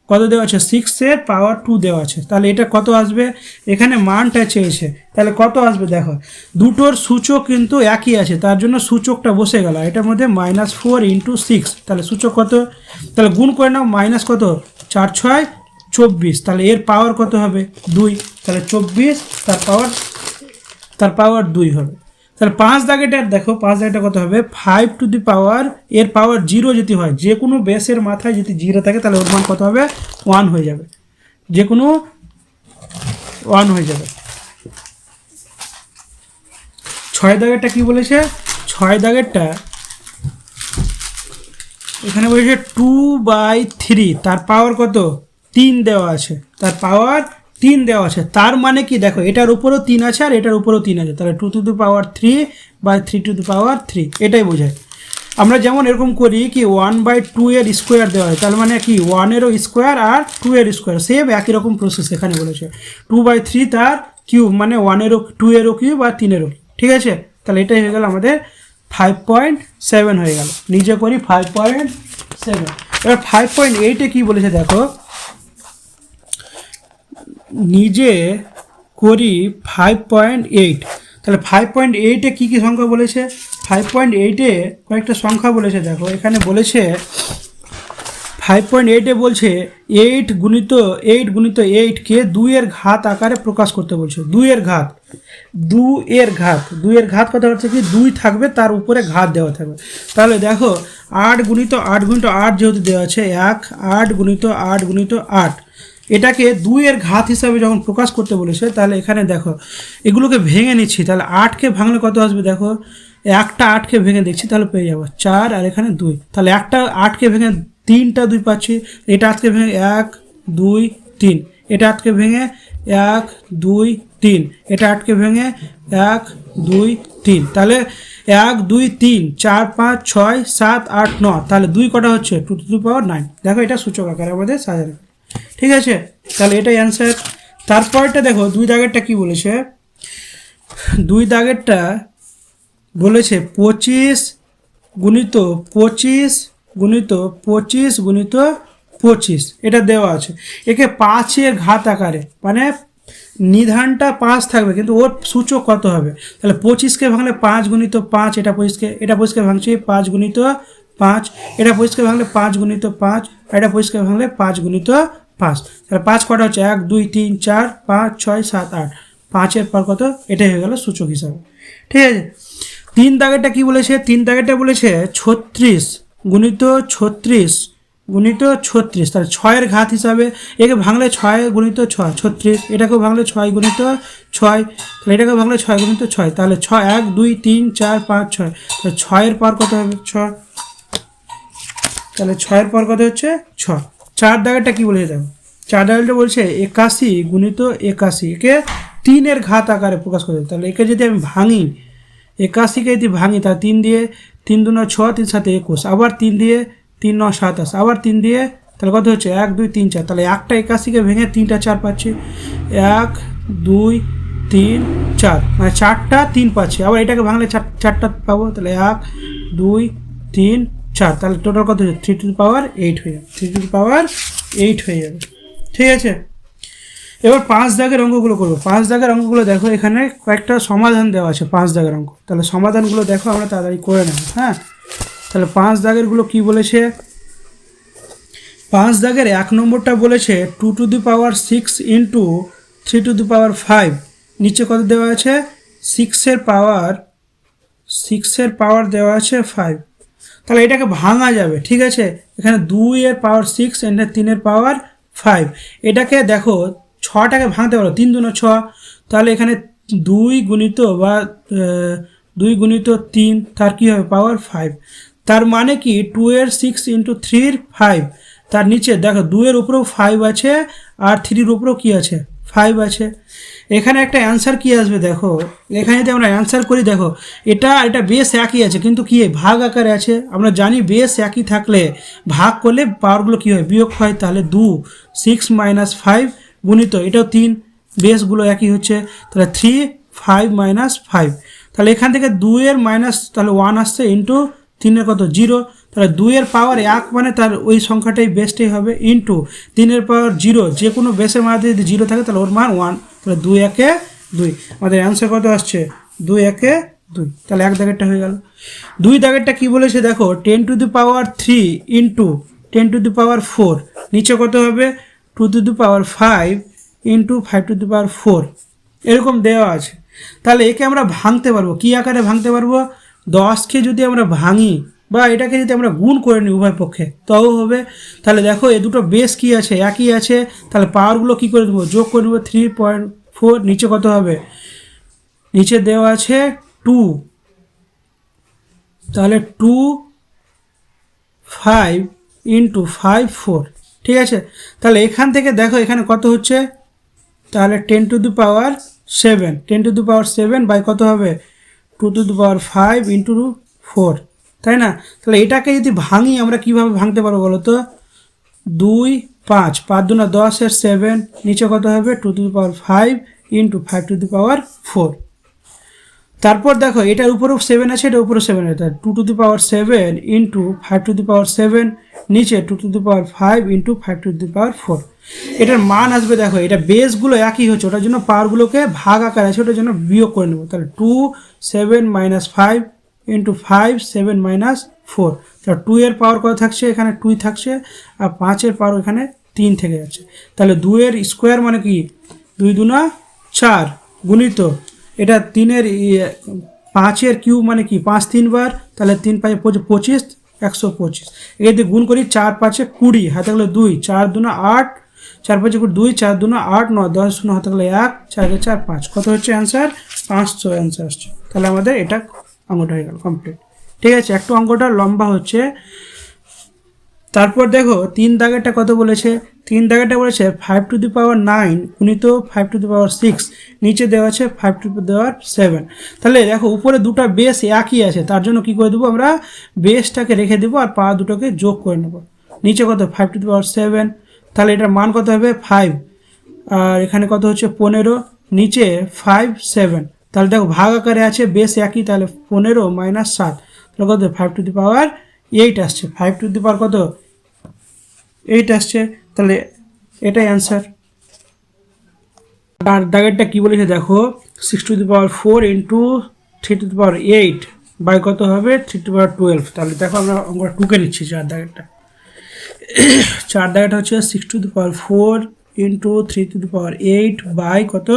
কত দেওয়া আছে 6-এর পাওয়ার 2 দেওয়া আছে। তাহলে এটা কত আসবে, এখানে মানটা চেয়েছে, তাহলে কত আসবে দেখো, দুটোর সূচক কিন্তু একই আছে তার জন্য সূচকটা বসে গেল এটার মধ্যে, -4 × 6, তাহলে সূচক কত, তাহলে গুণ করে নাও, মাইনাস কত 4 6 24, তাহলে এর পাওয়ার কত হবে 2, তাহলে 24 তার পাওয়ার 2 হবে। তাহলে 5 দাগেটা দেখো, 5 দাগেটা কত হবে 5⁻, এর পাওয়ার 0 যদি হয়, যে কোনো বেসের মাথায় যদি 0 থাকে তাহলে ওর মান কত হবে 1 হয়ে যাবে, যে কোনো 1 হয়ে যাবে। 6 দাগেরটা কি বলেছে, 6 দাগেরটা এখানে বলেছে 2/3, তার পাওয়ার কত 3 দেওয়া আছে, তার পাওয়ার 3 দেওয়া আছে, তার মানে কি দেখো এটার উপরও 3 আছে আর এটার উপরও 3 আছে, তাহলে 2⁻3/3⁻3, এটাই বোঝায়। আমরা যেমন এরকম করি কি 1/2 এর স্কোয়ার দেওয়া হয়, তার মানে কি 1-এরও স্কোয়ার আর 2-এর স্কোয়ার, সেম একই রকম প্রসেস এখানে বলেছে। 2/3 তার কিউব, মানে 1-এরও 2-এরও কিউব আর 3-এরও, ঠিক আছে। তাহলে এটাই হয়ে গেল আমাদের 5.7 হয়ে গেল, নিজে করি 5.7। এবার 5.8-এ কী বলেছে দেখো, নিজে করি 5.8, তাহলে 5.8-এ কী কী সংখ্যা বলেছে, 5.8-এ কয়েকটা সংখ্যা বলেছে দেখো, এখানে বলেছে 5.8 বলছে 8 × 8 কে 2 এর ঘাত আকারে প্রকাশ করতে বলছে। 2 এর ঘাত কথা হচ্ছে কি 2 থাকবে, তার উপরে ঘাত দেওয়া থাকবে। তাহলে দেখো 8 × 8 × 8 যেহেতু দেওয়া আছে 8 × 8 × 8, এটাকে 2 এর ঘাত হিসাবে যখন প্রকাশ করতে বলেছে, তাহলে এখানে দেখো এগুলোকে ভেঙে নিচ্ছি। তাহলে 8কে ভাঙলে কত আসবে দেখো, একটা 8কে ভেঙে দেখছি, তাহলে পেয়ে যাবো 4 আর এখানে 2। তাহলে একটা 8কে ভেঙে 3টা 2 পাচ্ছি, এটা 8কে ভেঙে 1 2 3, এটা 8কে ভেঙে 1 2 3, এটা 8কে ভেঙে 1 2 3, তাহলে 1 2 3 4 5 6 7 8 9, তাহলে 2 কটা হচ্ছে 2⁹9। দেখো এটা সূচক আকারে আমাদের সাজানো, ঠিক আছে। তাহলে এটাই অ্যান্সার। তারপরটা দেখো 2 দাগেরটা কি বলেছে। 2 দাগেরটা বলেছে 25 × 25 × 25 × 25, এটা দেওয়া আছে। একে 5-এর ঘাত আকারে, মানে নিধানটা 5 থাকবে কিন্তু ওর সূচক কত হবে। তাহলে 25কে ভাঙলে 5 × 5, এটা 25কে ভাঙছি 5 × 5, এটা 25কে ভাঙলে 5 × 5, এটা 25কে ভাঙলে 5 × 5। তাহলে 5 কটা হচ্ছে 1 2 3 4 5 6 7 8, 5-এর পর কত, এটাই হয়ে গেল সূচক হিসাবে, ঠিক আছে। 3 দাগেরটা কি বলেছে। 3 দাগেরটা বলেছে 36 × 36 × 36, তাহলে 6-এর ঘাত হিসাবে একে ভাঙলে 6 × 6 36, এটাকেও ভাঙলে 6 × 6, তাহলে এটাকে ভাঙলে 6 × 6, তাহলে 6 1 2 3 4 5 6, তাহলে 6-এর পর কত হবে 6, তাহলে 6-এর পর কত হচ্ছে 6। 4 দাগেরটা কি বলেছে দেখো। 4 দাগেরটা বলছে 81 × 81, একে 3-এর ঘাত আকারে প্রকাশ করতে। তাহলে একে যদি আমি ভাঙি, 81কে যদি ভাঙি, তাহলে 3 দিয়ে 3 2 9 6, 3 7 21, আবার 3 দিয়ে 3 9 27, আবার 3 দিয়ে, তাহলে কত হচ্ছে 1 2 3 4, তাহলে একটা 81কে ভেঙে 3টা 4 পাচ্ছি, 1 2 3 4, মানে 4টা 3 পাচ্ছি। আবার এটাকে ভাঙলে 4টা পাবো, তাহলে 1 2 3 4, তাহলে টোটাল কত হচ্ছে 3⁸8 হয়ে যাবে, 3⁸8 হয়ে যাবে, ঠিক আছে। এবার 5 দাগের অঙ্কগুলো করবো। 5 দাগের অঙ্কগুলো দেখো, এখানে কয়েকটা সমাধান দেওয়া আছে 5 দাগের অঙ্ক। তাহলে সমাধানগুলো দেখো, আমরা তাড়াতাড়ি করে নেব। হ্যাঁ, তাহলে 5 দাগেরগুলো কি বলেছে। 5 দাগের 1 নম্বরটা বলেছে 2⁶ × 3⁵, নিচে কত দেওয়া আছে 6-এর পাওয়ার দেওয়া আছে 5। তাহলে এটাকে ভাঙা যাবে, ঠিক আছে। এখানে 2-এর পাওয়ার 6, এখানে 3-এর পাওয়ার 5। এটাকে দেখো 6টাকে ভাঙতে পারো, 3 2 6, তাহলে এখানে 2 গুণিত বা 2 গুণিত 3, তার কী হবে পাওয়ার 5। তার মানে কি 2-এর 6 × 3-এর 5, তার নিচে দেখো 2-এর উপরেও 5 আছে আর 3-এর উপরেও কী আছে 5 আছে। এখানে একটা অ্যান্সার কি আসবে দেখো। এখানে যদি আমরা অ্যান্সার করি দেখো, এটা বেস একই আছে কিন্তু কি ভাগ আকারে আছে। আমরা জানি বেস একই থাকলে ভাগ করলে পাওয়ারগুলো কী হয় বিয়োগ হয়। তাহলে 2 6 - 5 গুণিত এটাও 3, বেসগুলো একই হচ্ছে, তাহলে 3 5 - 5। তাহলে এখান থেকে 2-এর মাইনাস তাহলে 1 আসছে, ইন্টু 3-এর কত 0, তাহলে 2-এর পাওয়ার 1 মানে তার ওই সংখ্যাটাই বেসটাই হবে, ইন্টু 3-এর পাওয়ার 0, যে কোনো বেসের মাঝে যদি 0 থাকে তাহলে ওর মান 1, তাহলে 2 1 2। আমাদের অ্যান্সার কত আসছে 2 1 2, তাহলে 1 দাগেরটা হয়ে গেল। 2 দাগেরটা কি বলেছে দেখো 10⁻³ ইন্টু 10⁻⁴, নিচে কত হবে 2⁵ ইন্টু 5⁴, এরকম দেওয়া আছে। তাহলে একে আমরা ভাঙতে পারবো, কী আকারে ভাঙতে পারবো, 10কে যদি আমরা ভাঙি বা এটাকে যদি আমরা গুণ করে নিই উভয় পক্ষে তাও হবে। তাহলে দেখো এ দুটো বেস কি আছে একই আছে, তাহলে পাওয়ারগুলো কি করে দেবো যোগ করে দেবো 3.4, নিচে কত হবে নিচে দেওয়া আছে 2, তাহলে 2 5 ইন্টু 5 4, ঠিক আছে। তাহলে এখান থেকে দেখো এখানে কত হচ্ছে, তাহলে 10⁻7, 10⁻7 বাই কত হবে 2⁵ ইন্টু 4, তাই না। তাহলে এটাকে যদি ভাঙি আমরা কিভাবে ভাঙতে পারবো বলো তো, 2 5 5 2 10 এর 7, নিচে কত হবে 2⁵ ইন্টু 5⁴। তারপর দেখো এটার উপরেও 7 আছে, এটার উপরেও 7 আছে, 2⁵ ইন্টু 5⁵, নিচে 2⁵ ইন্টু 5⁴। এটার মান আসবে দেখো, এটা বেসগুলো একই হচ্ছে, ওটার জন্য পাওয়ারগুলোকে ভাগ আকার আছে, ওটার জন্য বিয়োগ করে নেবো। তাহলে 2 7 - 5 ইন্টু 5 7 - 4, তা 2 এর পাওয়ার কত থাকছে, এখানে 2 থাকছে, আর 5 এর পাওয়ার এখানে 3 থেকে যাচ্ছে। তাহলে 2 এর স্কোয়ার মানে কি 2 দুনা 4 গুণিত এটা 3 এর 5 এর কিউব মানে কি 5 3 বার, তাহলে 3 5 25 125। একে যদি গুণ করি 4 5 20, হাতে গেলে 2, 4 দুনা 8, 4 5 2, 4 দুনা 8 9 10 শূন্য হাতে গেলে 1, 4 4 5, কত হচ্ছে অ্যান্সার 500 অ্যান্সার আসছে। তাহলে আমাদের এটা অঙ্কটা হয়ে গেল কমপ্লিট। ঠিক আছে, একটু অঙ্কটা লম্বা হচ্ছে। তারপর দেখো 3 দাগেরটা কত বলেছে, 3 দাগেরটা বলেছে 5 টু দি পাওয়ার 9 গুণিত 5 টু দি পাওয়ার 6, নিচে দেওয়া আছে 5 টু দি পাওয়ার 7। তাহলে দেখো উপরে দুটো বেস একই আছে, তার জন্য কি করে দেবো আমরা, বেসটাকে রেখে দেবো আর পাওয়ার দুটোকে যোগ করে নেব। নিচে কত 5 টু দি পাওয়ার 7, তাহলে এটার মান কত হবে 5, আর এখানে কত হচ্ছে 15, নিচে 5 7। তাহলে দেখো ভাগ আকারে আছে, বেস একই, তাহলে 15 মাইনাস 7, তাহলে কত 5 টু দি পাওয়ার 8 আসছে। 5 টু দি পাওয়ার কত 8 আসছে, তাহলে এটাই অ্যান্সার। আর দাগেরটা কি বলেছে দেখো 6 to the power 4 into 3 to the power 8 by কত হবে 3 টু দি পাওয়ার 12। তাহলে দেখো আমরা অঙ্কটা টুকে নিচ্ছি। 4 দাগেরটা 4 দাগেরটা হচ্ছে 6 to the power 4 into 3 to the power 8 by কত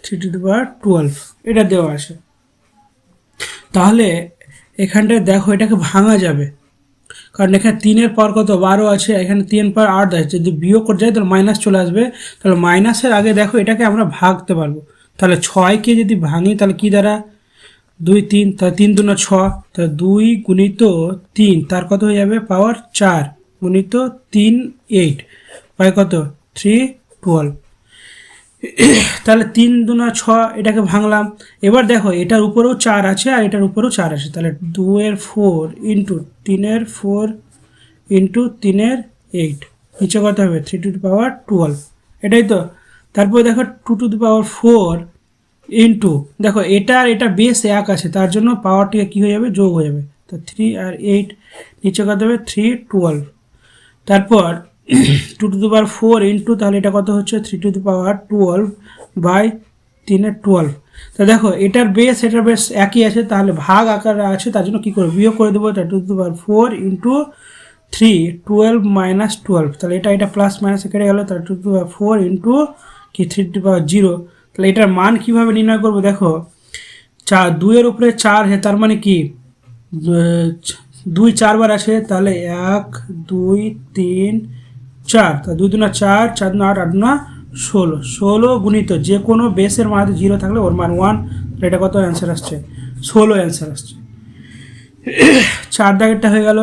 3 টু দি পাওয়ার 12, এটা দেওয়া আছে। তাহলে এখানটায় দেখো এটাকে ভাঙা যাবে, কারণ এখানে 3 এর পাওয়ার কত 12 আছে, এখানে 3 পাওয়ার 8 আছে, যদি বিয়োগ করে যায় তাহলে মাইনাস চলে আসবে। তাহলে মাইনাসের আগে দেখো এটাকে আমরা ভাগতে পারবো। তাহলে 6কে যদি ভাঙি তাহলে কি দ্বারা 2 3, তাহলে 3 দুনা 6, তাহলে 2 গুণিত 3 তার কত হয়ে যাবে পাওয়ার 4 গুণিত 3 8 বাই কত 3 12। তাহলে 3 দুনা 6, এটাকে ভাঙলাম। এবার দেখো এটার উপরেও 4 আছে আর এটার উপরেও 4 আছে, তাহলে 2 এর 4 ইন্টু 3 এর 4 ইন্টু 3 এর 8, নিচে কত হবে 3 টু দি পাওয়ার 12, এটাই তো। তারপর দেখো 2 টু দি পাওয়ার 4 ইন্টু, দেখো এটা আর এটা বেস এক আছে, তার জন্য পাওয়ারটিকে কী হয়ে যাবে যোগ হয়ে যাবে, তো 3 আর 8, নিচে কত হবে 3 12। তারপর 2 টু দি পাওয়ার 4 ইন্টু, তাহলে এটা কত হচ্ছে 3 টু দি পাওয়ার 12 বাই 3 এর 12। তা দেখো এটার বেস একই আছে, তাহলে ভাগ আকারে আছে, তার জন্য কী করে বিয়োগ করে দেবো, 2 to the power 4 into 3 12 minus 12, তাহলে এটা প্লাস মাইনাস কেটে গেলো, তাহলে 2 টু দি পাওয়ার 4 ইন্টু কি 3 টু দি পাওয়ার 0। তাহলে এটার মান কীভাবে নির্ণয় করবো, দেখো 2 এর উপরে 4 তার মানে কি 2 4 বার আছে, তাহলে 1 2 3 4, তা 2 দুনা 4, 4 দুনা 8, 8 দুনা 16, 16 গুণিত যে কোনো বেসের মাঝে 0 থাকলে ওর মান 1, এটা কত অ্যান্সার আসছে 16 অ্যান্সার আসছে। 4 দাগেরটা হয়ে গেল।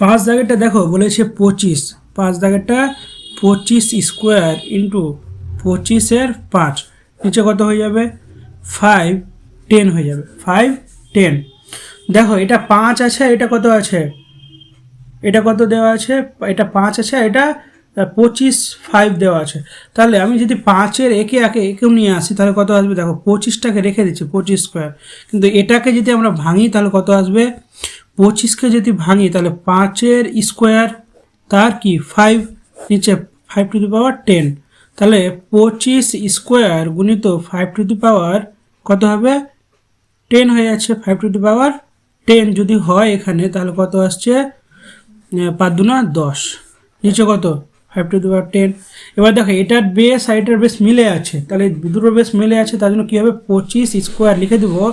5 দাগেরটা দেখো বলেছে 25, 5 দাগেরটা 25 স্কোয়ার ইন্টু 25 5, নিচে কত হয়ে যাবে 5 10 হয়ে যাবে, 5 10। দেখো এটা 5 আছে, এটা কত আছে, এটা কত দেওয়া আছে, এটা 5 আছে, এটা 25 5 দেওয়া আছে। তাহলে আমি যদি 5-এর একেও নিয়ে আসি তাহলে কত আসবে, দেখো 25টাকে রেখে দিচ্ছি 25 স্কোয়ার, কিন্তু এটাকে যদি আমরা ভাঙি তাহলে কত আসবে, 25কে যদি ভাঙি তাহলে 5-এর স্কোয়ার তার কি 5, নিচে 5 টু দি পাওয়ার 10, তাহলে 25 স্কোয়ার গুণিত 5 টু দি পাওয়ার কত হবে 10 হয়ে যাচ্ছে। 5 টু দি পাওয়ার 10 যদি হয় এখানে তাহলে কত আসছে 5 দুনা 10, নিচে কত 5 টু দি পাওয়ার 10। এবার দেখো এটার বেস আর এটার বেস মিলে আছে, তাহলে দুটোর বেস মিলে আছে, তার জন্য কী হবে 25 স্কোয়ার লিখে দেবো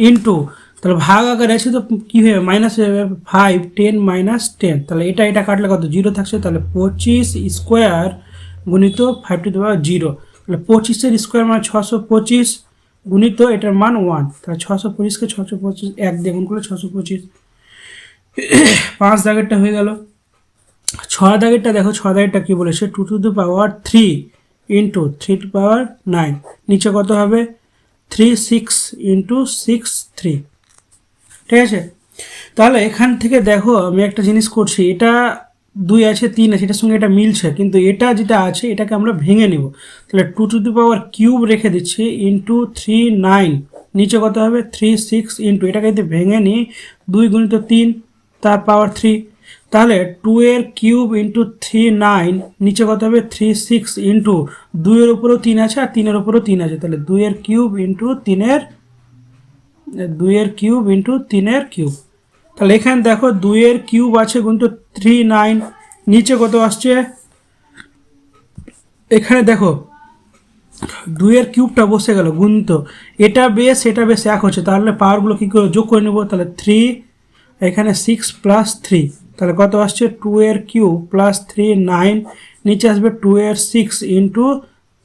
ইন্টু, তাহলে ভাগ আকারে আছে তো কী হবে মাইনাস হয়ে যাবে 5 10 মাইনাস 10, তাহলে এটা কাটলে কত 0 থাকছে, তাহলে 25 স্কোয়ার গুণিত 5 টু দি পাওয়ার 0, তাহলে 25-এর স্কোয়ার মানে 625 গুণিত এটার মান 1, তাহলে 625কে 625 1 দিয়ে গুণ করলে 625। 5 দাগেরটা হয়ে গেল। 6 দাগেরটা দেখো 6 দাগেরটা কী বলেছে 2 to the power 3 into 3 to power 9, নিচে কত হবে 3 6 ইন্টু 6 3, ঠিক আছে। তাহলে এখান থেকে দেখো আমি একটা জিনিস করছি, এটা 2 আছে 3 আছে, এটার সঙ্গে এটা মিলছে, কিন্তু এটা যেটা আছে এটাকে আমরা ভেঙে নিব। তাহলে 2 টু দি পাওয়ার কিউব রেখে দিচ্ছি ইন্টু 3 9, নিচে কত হবে 3 6 ইন্টু, এটাকে যদি ভেঙে নিই 2 গুণিত 3 তার পাওয়ার 3, তাহলে 2 এর কিউব ইন্টু 3 9, নিচে কত হবে 3 6 ইন্টু 2 এর উপরেও 3 আছে আর 3 এর উপরেও 3 আছে, তাহলে 2 এর কিউব ইন্টু 3 এর 2 এর কিউব ইন্টু 3 এর কিউব, তাহলে এখানে দেখো 2 এর কিউব আছে গুণিত 3 9, নিচে কত আসছে, এখানে দেখো 2 এর কিউবটা বসে গেল গুণিত এটা বেস এক হচ্ছে, তাহলে পাওয়ারগুলো কী করে যোগ করে নেব, তাহলে 3 এখানে 6 প্লাস 3, তাহলে কত আসছে 2 এর কিউব প্লাস 3 9, নিচে আসবে 2 এর 6 ইন্টু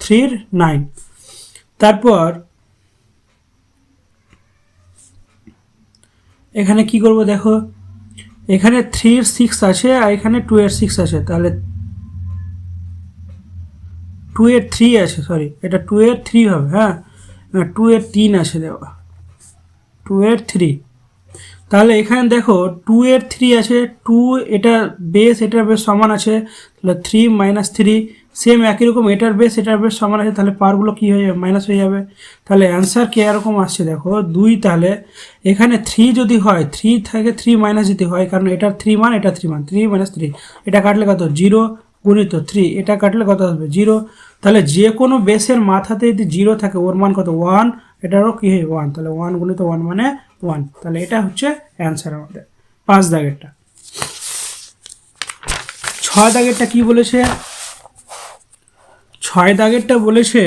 3 9। তারপর এখানে কি করব দেখো, এখানে 3 এর 6 আছে আর এখানে 2 এর 6 আছে, তাহলে 2 এর 3 আছে, সরি এটা 2 এর 3 হবে, হ্যাঁ 2 এর 3 আছে দেওয়া, 2 এর 3, তাহলে এখানে দেখো 2 এর 3 আছে, 2 এটা বেস সমান আছে, তাহলে 3 মাইনাস 3, সেম একই রকম এটার বেস সমান আছে, তাহলে পাওয়ারগুলো কী হয়ে যাবে, মাইনাস হয়ে যাবে। তাহলে অ্যান্সার কি এরকম আসছে দেখো 2, তাহলে এখানে 3 যদি হয় 3 থেকে 3 মাইনাস যদি হয়, কারণ এটার 3 মান এটা 3 মান, 3 মাইনাস 3, এটা কাটলে কত 0 গুণিত 3, এটা কাটলে কত আসবে 0, তাহলে যে কোনো বেসের মাথাতে যদি 0 থাকে ওর মান কত 1, এটারও কী হয় 1, তাহলে 1 গুণিত 1 মানে 1, তাহলে এটা হচ্ছে অ্যান্সার আমাদের 5 দাগেরটা। 6 দাগেরটা কি বলেছে, 6 দাগেরটা বলেছে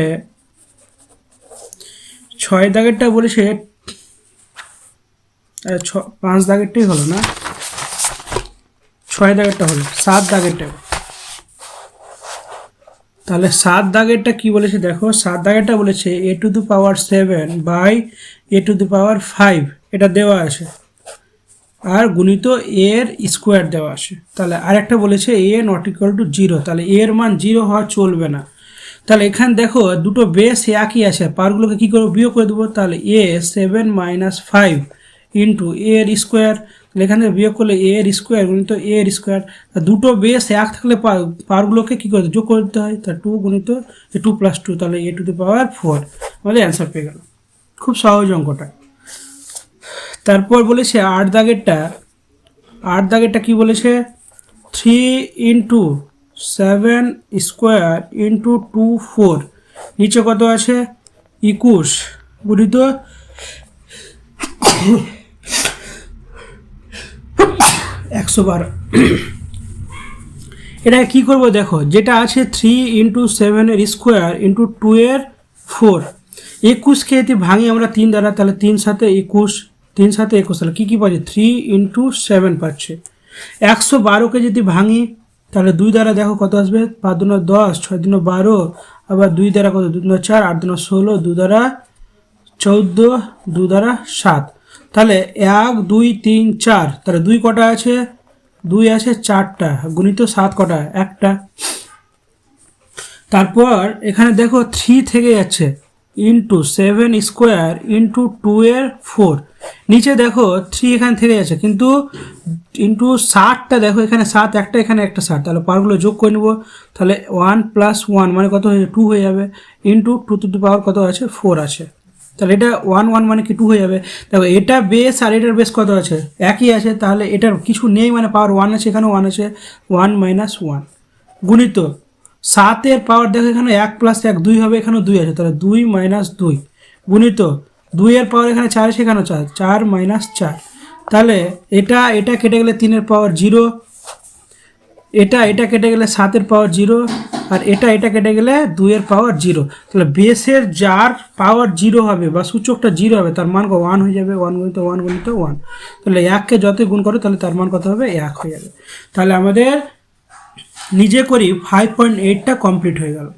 5 দাগেরটাই হলো না, 6 দাগেরটা হলো, 7 দাগেরটা, তাহলে 7 দাগেরটা কি বলেছে দেখো, 7 দাগেরটা বলেছে a to the power 7 by a to the power 5, এটা দেওয়া আছে, আর গুণিত a এর স্কোয়ার দেওয়া আছে। তাহলে আরেকটা বলেছে a নট ইকুয়াল টু 0, তাহলে a এর মান 0 হওয়া চলবে না। তাহলে এখানে দেখো দুটো বেস একই আছে, পাওয়ারগুলোকে কী করবো, বিয়োগ করে দেবো, তাহলে a 7 মাইনাস 5 ইন্টু a এর স্কোয়ার, তাহলে এখানে বিয়োগ করলে a এর স্কোয়ার গুণিত a এর স্কোয়ার, দুটো বেস এক থাকলে পাওয়ারগুলোকে কী করতে যোগ করতে হয়, তা 2 গুণিত 2 প্লাস 2, তাহলে a টু দি পাওয়ার 4, আমাদের অ্যান্সার পেয়ে গেল। খুব সহজ অঙ্কটা। তারপর বলেছে 8 দাগেরটা কি বলেছে, 3 ইন্টু 7 স্কোয়ার ইন্টু 2 4, নিচে কত আছে 21 গুণিত 112। এটা কি করব দেখো, যেটা আছে 3 ইন্টু 7 এর স্কোয়ার ইন্টু 2 এর 4, 21কে যদি ভাঙি আমরা 3 দ্বারা, তাহলে 3 সাথে 21, 3 সাথে 21, তাহলে কী পাচ্ছি 3 ইন্টু 7 পাচ্ছে। 112কে যদি ভাঙি তাহলে 2 দ্বারা দেখো কত আসবে, 5 দুনো 10, 6 দুনো 12, আবার 2 দ্বারা কত 2 দুনো 4, 8 দুনো 16, 2 দ্বারা 14, 2 দ্বারা 7, তাহলে 1 2 3 4, তাহলে 2 কটা আছে, 2 আছে 4টা, গুণিত 7 কটা, একটা। তারপর এখানে দেখো 3 থেকে যাচ্ছে ইন্টু 7 স্কোয়ার ইন্টু 2 এর 4, নিচে দেখো 3 এখানে থেকে যাচ্ছে, কিন্তু ইন্টু 7টা দেখো, এখানে 7 একটা, এখানে একটা 7, তাহলে পাওয়ারগুলো যোগ করে নেবো, তাহলে 1 প্লাস 1 মানে কত হয়ে 2 হয়ে যাবে, ইন্টু 2 টু দি পাওয়ার কত আছে 4 আছে, তাহলে এটা 1 1 মানে কি 2 হয়ে যাবে। দেখো এটা বেস আর এটার বেস কত আছে, একই আছে, তাহলে এটার কিছু নেই মানে পাওয়ার 1 আছে, এখানেও 1 আছে, 1 মাইনাস 1 গুণিত 7 এর পাওয়ার দেখো এখানে 1 প্লাস 1 2 হবে, এখানেও 2 আছে, তাহলে 2 মাইনাস 2 গুণিত 2 এর পাওয়ার এখানে 4 আছে, এখানেও 4, 4 মাইনাস 4, তাহলে এটা কেটে গেলে 3 এর পাওয়ার 0, এটা কেটে গেলে 7 এর পাওয়ার 0, আর এটা কেটে গেলে 2 এর পাওয়ার 0, তাহলে বেসের যার পাওয়ার 0 হবে বা সূচকটা 0 হবে তার মান 1 হয়ে যাবে, 1 গুণিত 1 গুণিত 1, তাহলে 1কে যতই গুণ করো তাহলে তার মান কত হবে 1 হয়ে যাবে। তাহলে আমাদের নিজে করি 5.8টা কমপ্লিট হয়ে গেল।